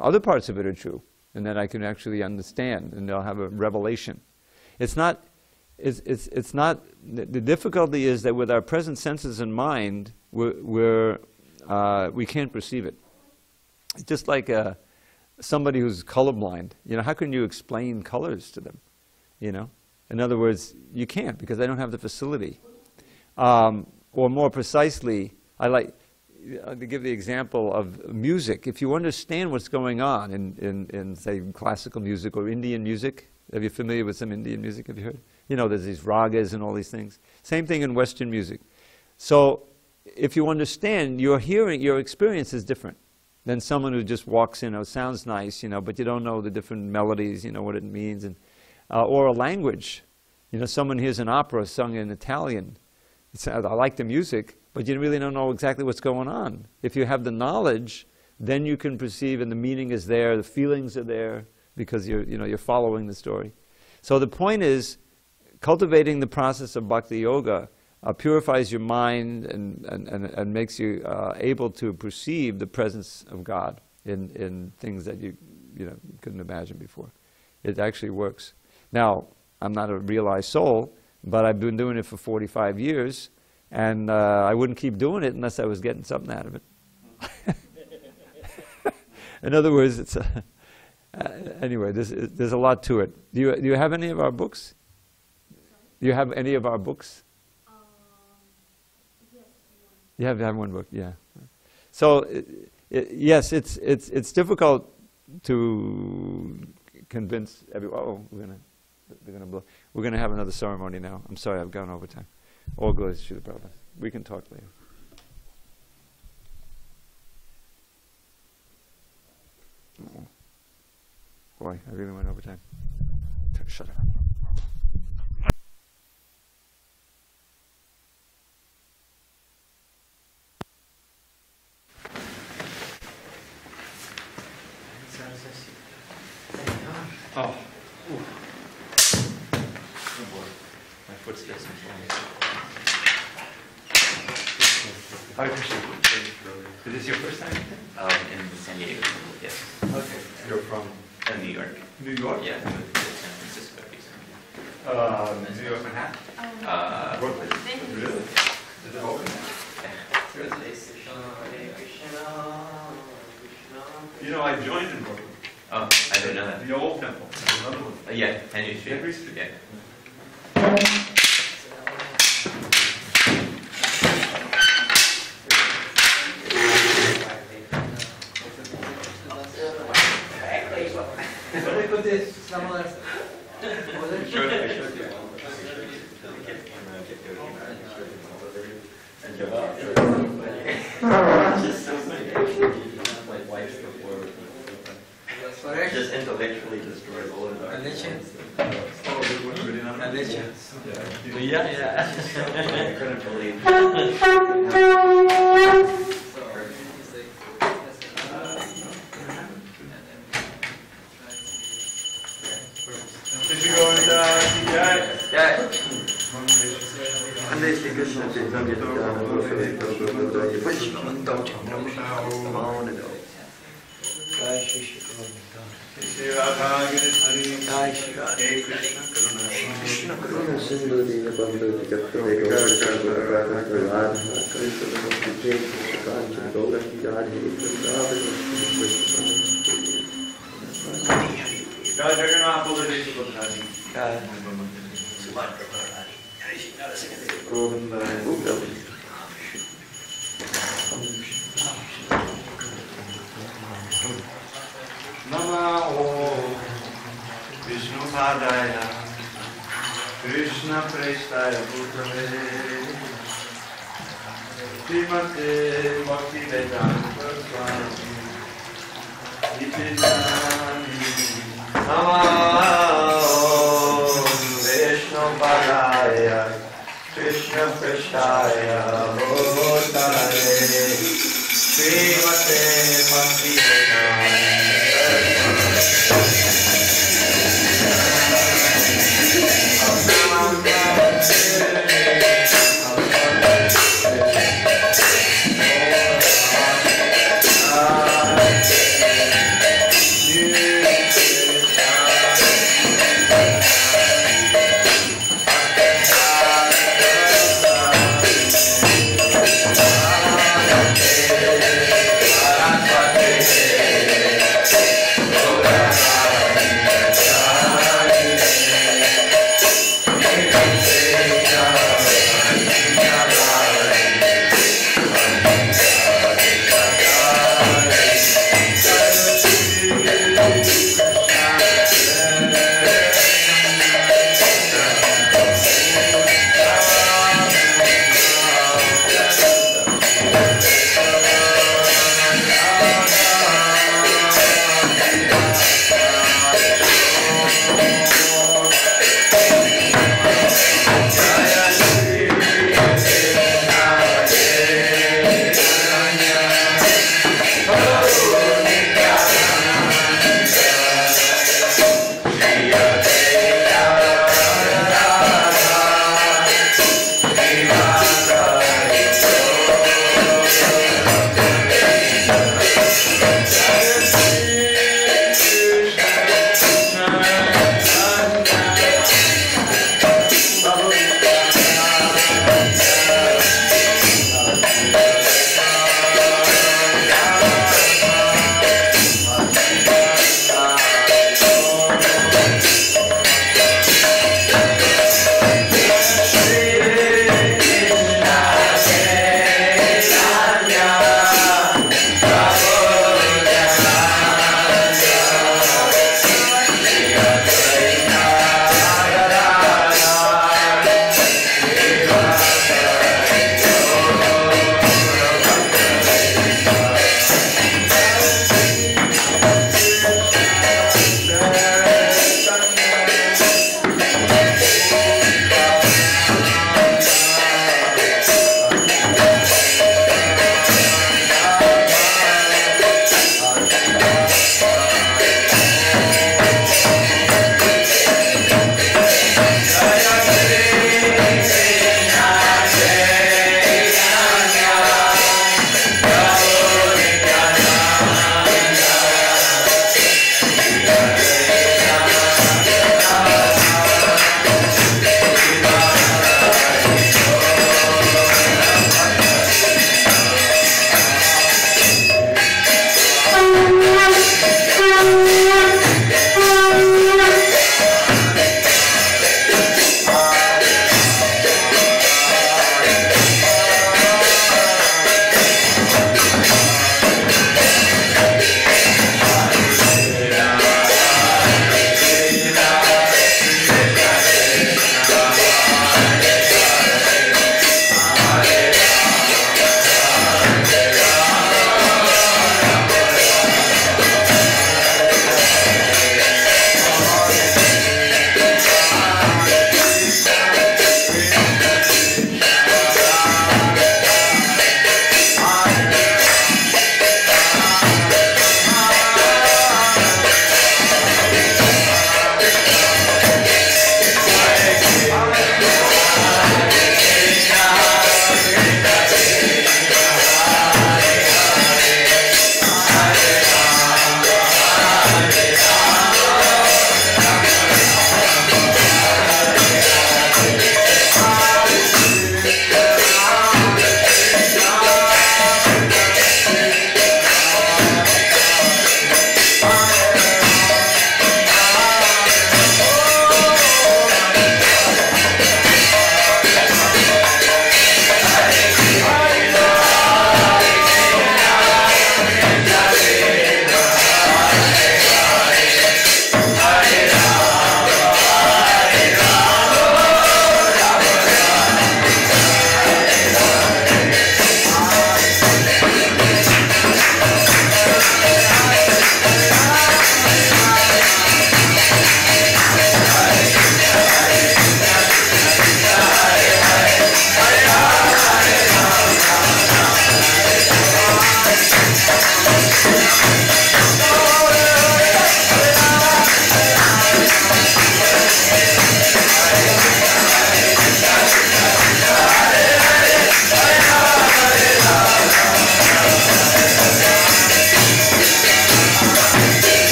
Speaker 1: other parts of it are true, and then I can actually understand, and I'll have a revelation. It's not, the difficulty is that with our present senses and mind, we can't perceive it. It's just like somebody who's colorblind. You know, how can you explain colors to them? You know? In other words, you can't, because they don't have the facility. Or more precisely, I like to give the example of music. If you understand what's going on in say, classical music or Indian music, are you familiar with some Indian music? Have you heard? You know, there's these ragas and all these things. Same thing in Western music. So, if you understand, your hearing, your experience is different than someone who just walks in. Oh, sounds nice, you know, but you don't know the different melodies, you know, what it means, and or a language. You know, someone hears an opera sung in Italian. I like the music, but you really don't know exactly what's going on. If you have the knowledge, then you can perceive, and the meaning is there, the feelings are there, because you're following the story. So the point is, cultivating the process of Bhakti Yoga purifies your mind and makes you able to perceive the presence of God in things that you couldn't imagine before. It actually works. Now, I'm not a realized soul, but I've been doing it for 45 years, and I wouldn't keep doing it unless I was getting something out of it. In other words, it's anyway, there's a lot to it. Do you have any of our books? Do you have any of our books?
Speaker 3: Yes.
Speaker 1: You have one book, yeah. So, yes, it's difficult to convince everyone. Oh, we're gonna have another ceremony now. I'm sorry, I've gone over time. All good, Srila Prabhupada. We can talk later. Oh. Boy, I really went over time. Shut up. Oh. Ooh. Oh boy. My footsteps are flying. I appreciate it. Is this your first time?
Speaker 4: In SanDiego, yes.
Speaker 1: Okay. You're from?
Speaker 4: New York.
Speaker 1: New York?
Speaker 4: Yeah, I moved to San Francisco recently.
Speaker 1: New York, Manhattan? Brooklyn? Really? Is it open? You know, I joined in Brooklyn.
Speaker 4: Oh, I didn't know that.
Speaker 1: The old temple. Another one.
Speaker 4: Yeah, Henry Street.
Speaker 1: Henry Street.
Speaker 4: Yeah. Just intellectually destroys all of our yeah. I couldn't believe
Speaker 1: Krishna Prestaya Bhutale Srimate Bhaktivedanta Swami Iti Nami Namah Vishnu Padaya Krishna Prestaya Bhutale Srimate Bhaktivedanta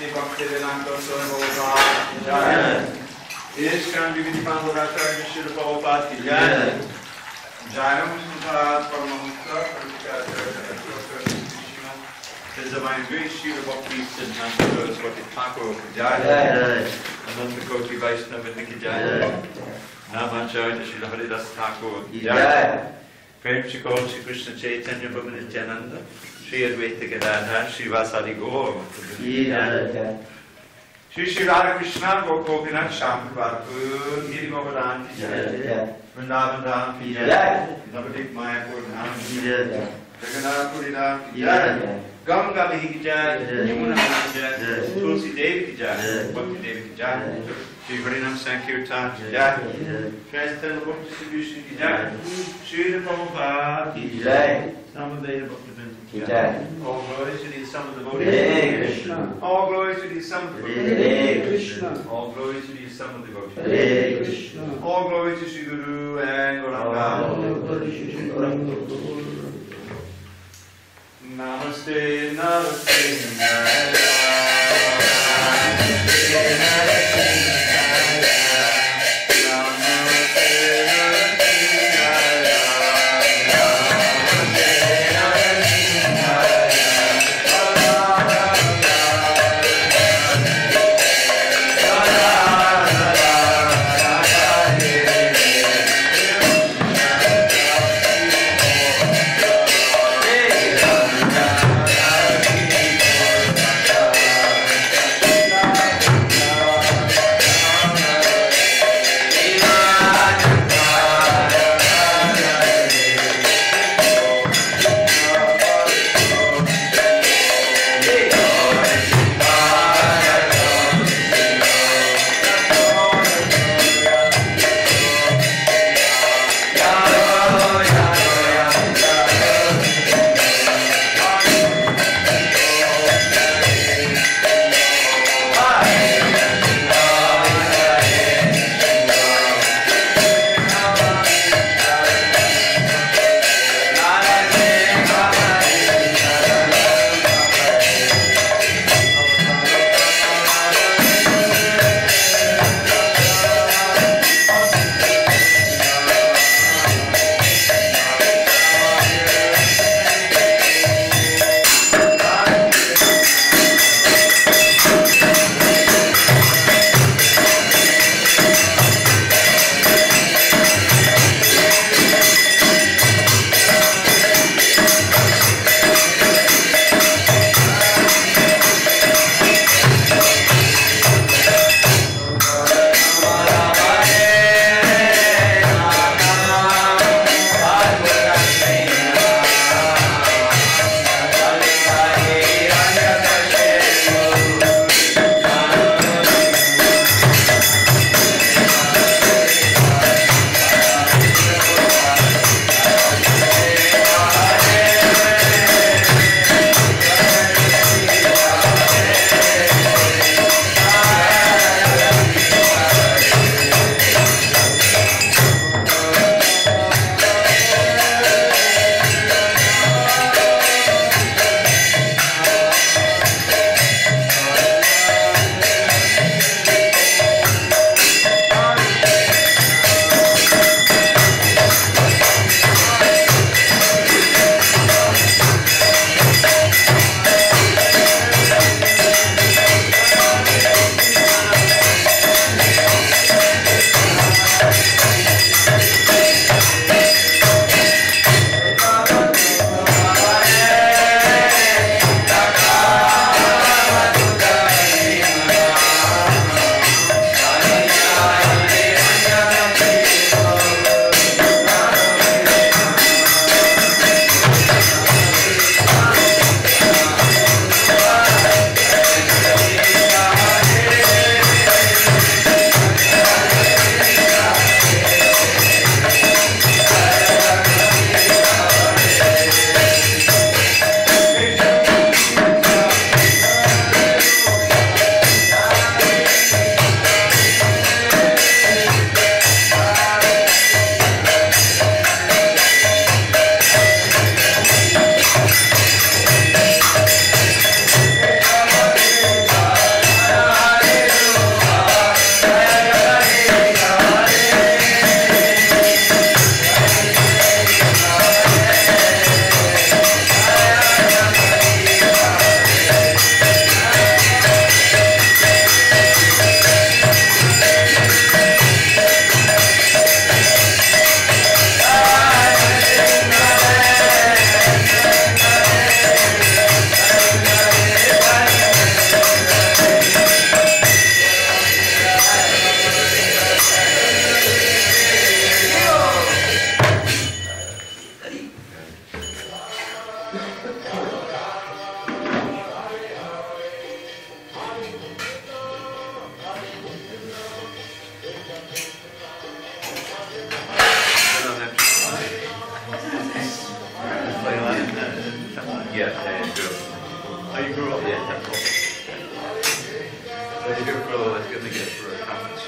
Speaker 1: A.C. Bhaktivedanta Swami Prabhupada ki jai. ISKCON Bhagavad Gita Prabhupada ki jai. Jai Prabhupada Paramahamsa His Divine Grace Srila Bhakti Siddhanta Saraswati Thakur ki jai. Ananta Koti Vaishnava ki jai. Namacharya Srila Haridas Thakur ki jai. Prem Shikol Shri Krishna Chaitanya Prabhu Nityananda Shri Advaita Gadadhar Shri Vasadi Gaur Shri Shri Radha Krishna Gopinath Sham Prabhu Giri Govardhan ki jai. Vrindavan Dham ki jai. Navadik Mayapur Dham ki jai. Jagannath Puri Dham ki jai. Ganga Mahi ki jai. Yamuna ki jai. Tulsi Devi ki jai. Bhakti Devi ki jai. Shri Harinam Sankirtan ki jai. Transcendental Book Distribution ki jai. Shri Prabhupada ki jai. Samadeva Bhaktivedanta ki jai. All glories to the Son of the devotees. All glories to the Son of the devotees. All glories to the Son of the devotees. All glories to Sri Guru and Gauranga. Namaste, Namaste, Namaste. Here for let's get together for a conference.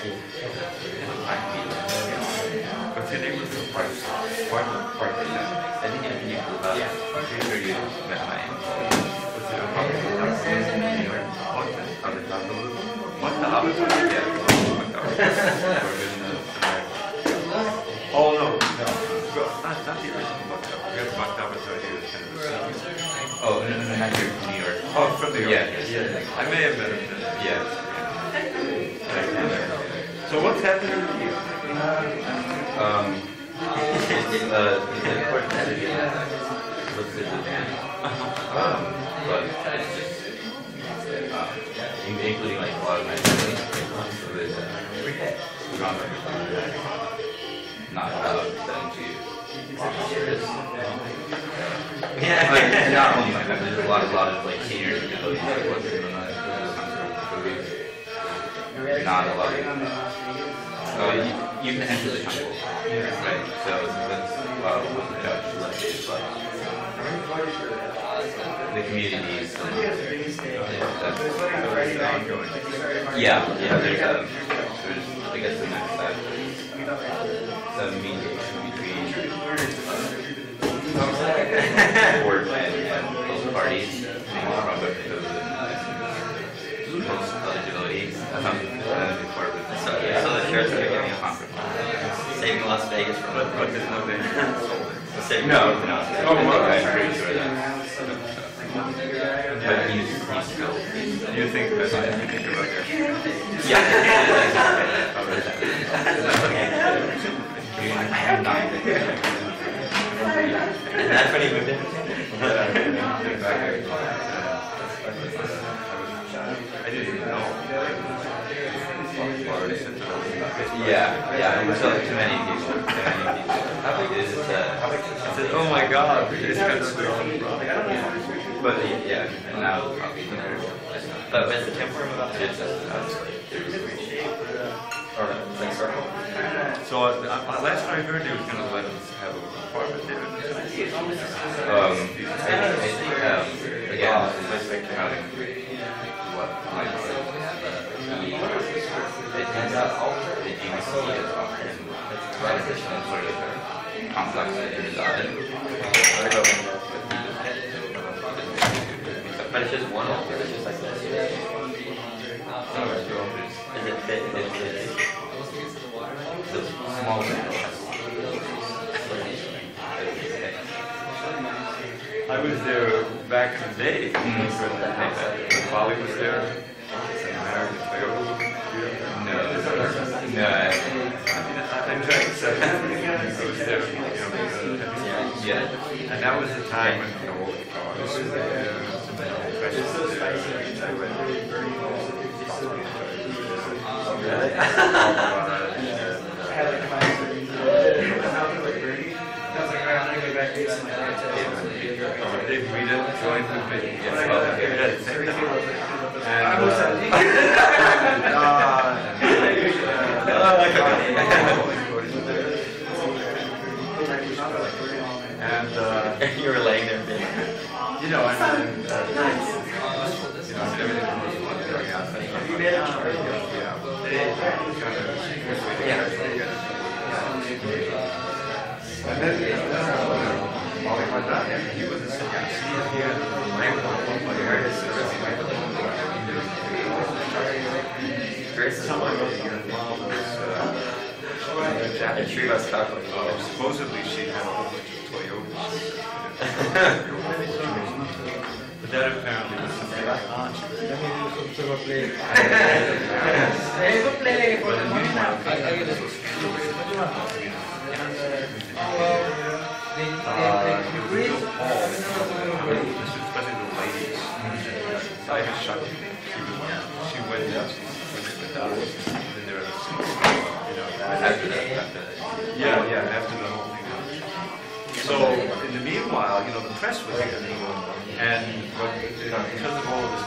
Speaker 1: What's your name? Partner.
Speaker 4: I think I can use pretty sure you met my name.
Speaker 1: What's your name? Oh no, not the original Bhagavad. We have Bhagavad here as kind of a senior.
Speaker 4: Oh, no, not here from New York.
Speaker 1: Oh, from New York.
Speaker 4: Yeah.
Speaker 1: I may have met him.
Speaker 4: Yeah.
Speaker 1: So what's happening with you?
Speaker 4: But it's just, including like a lot of my family, so there's not allowed them to this. Yeah. Like, not only my family, there's a lot of like seniors and devotees that wasn't in the not allowed. You can enter the temple, right? So that's what the judge is like. The communities. Yeah. There's I guess the next step. The mediation between board and both parties, most other devotees. So the sheriffs are giving a conference. Saving Las Vegas from what is no Saving no. I'm pretty sure that. But he's still.
Speaker 1: You think that's what you think about that?
Speaker 4: Yeah. And that's when he moved in.
Speaker 1: I didn't even know.
Speaker 4: Yeah. So too many people. How big is it? I said, oh my God, it's kind of sweet. But yeah, and now it's probably there. But where's the temple room about? It's just or like circle.
Speaker 1: So last time I heard they was going to let us have a apartment there.
Speaker 4: I think again, it's like counting what like the GBC is offering right additional sort of complex in his island. But it's just one office, it's just like this. Is it fit? The small window has
Speaker 1: I was there back in the day. Bali was there.
Speaker 4: No.
Speaker 1: I drank seven. I was there.
Speaker 4: Yeah.
Speaker 1: And that was the time when all the cars were there. Dave Rita joined with me. And
Speaker 4: you were laying there,
Speaker 1: you know, everything was going out. And then Molly went down there. He was a sensei. He had someone was involved with Japanese. Supposedly she had a whole bunch of Toyotas. But that apparently was something like especially the ladies. I was shocked. She went down. After the whole thing. So in the meanwhile, the press was here, and because of all of this